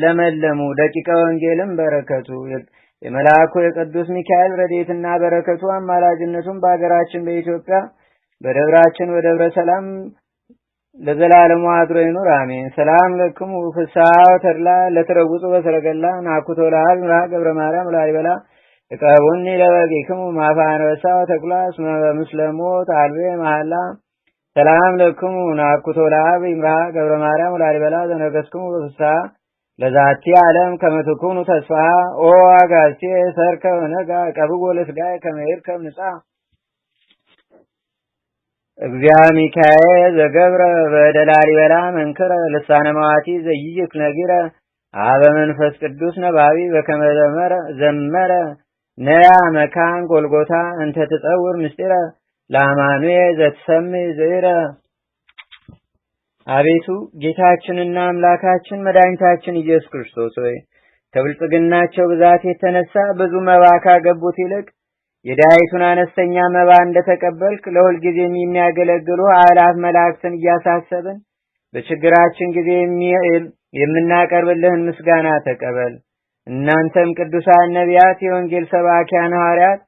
ለመለሙ ደቂቀ ወንጌልም በረከቱ የመልአኩ የቅዱስ ሚካኤል ረድኤትና በረከቱ አማላጅነቱም በአገራችን በኢትዮጵያ በደብራችን በደብረ ሰላም ለዘላለሙ አድሮ ይኑር አሜን። ሰላም ለክሙ ፍስሐ ወተድላ ለተረውጹ በሰረገላ ናኩቶ ለአብ ምራ ገብረ ማርያም ላሊበላ እቀቡኒ ለበጊክሙ ማፋንበሳ ተኩላ እስመ በምስለሞት አልቤ መሐላ ሰላም ለክሙ ናኩቶ ለአብ ምራ ገብረ ማርያም ላሊበላ ዘነገስክሙ በፍስሐ ለዛቲ ዓለም ከመትኩኑ ተስፋ ኦ አጋስቴ ሰርከ ነጋ ቀብጎ ለስጋይ ከመይር ከምንጻ እግዚአብሔር ሚካኤል ዘገብረ በደላሊበላ መንክረ ልሳነ መዋቲ ዘይይክ ነጊረ አበ መንፈስ ቅዱስ ነባቢ በከመ ዘመረ ነያ መካን ጎልጎታ እንተ ተጸውር ምስጢረ ለአማኑኤል ዘትሰምይ ዝዕረ። አቤቱ ጌታችንና አምላካችን መድኃኒታችን ኢየሱስ ክርስቶስ ሆይ ከብልጽግናቸው ብዛት የተነሳ ብዙ መባ ካገቡት ይልቅ የዳይቱን አነስተኛ መባ እንደተቀበልክ ለሁል ጊዜም የሚያገለግሉ አእላፍ መላእክትን እያሳሰብን በችግራችን ጊዜ የምናቀርብልህን ምስጋና ተቀበል። እናንተም ቅዱሳን ነቢያት፣ የወንጌል ሰባኪያን ሐዋርያት፣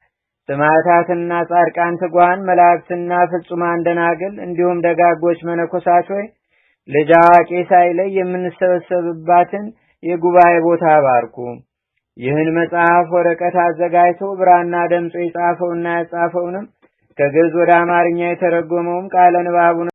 ሰማዕታትና ጻድቃን፣ ትጉሃን መላእክትና ፍጹማን ደናግል እንዲሁም ደጋጎች መነኮሳት ሆይ ልጅ አዋቂ ሳይለይ የምንሰበሰብባትን የጉባኤ ቦታ ባርኩ። ይህን መጽሐፍ ወረቀት አዘጋጅቶ ብራና ደምጾ የጻፈውና ያጻፈውንም ከግዕዝ ወደ አማርኛ የተረጎመውም ቃለ ንባቡን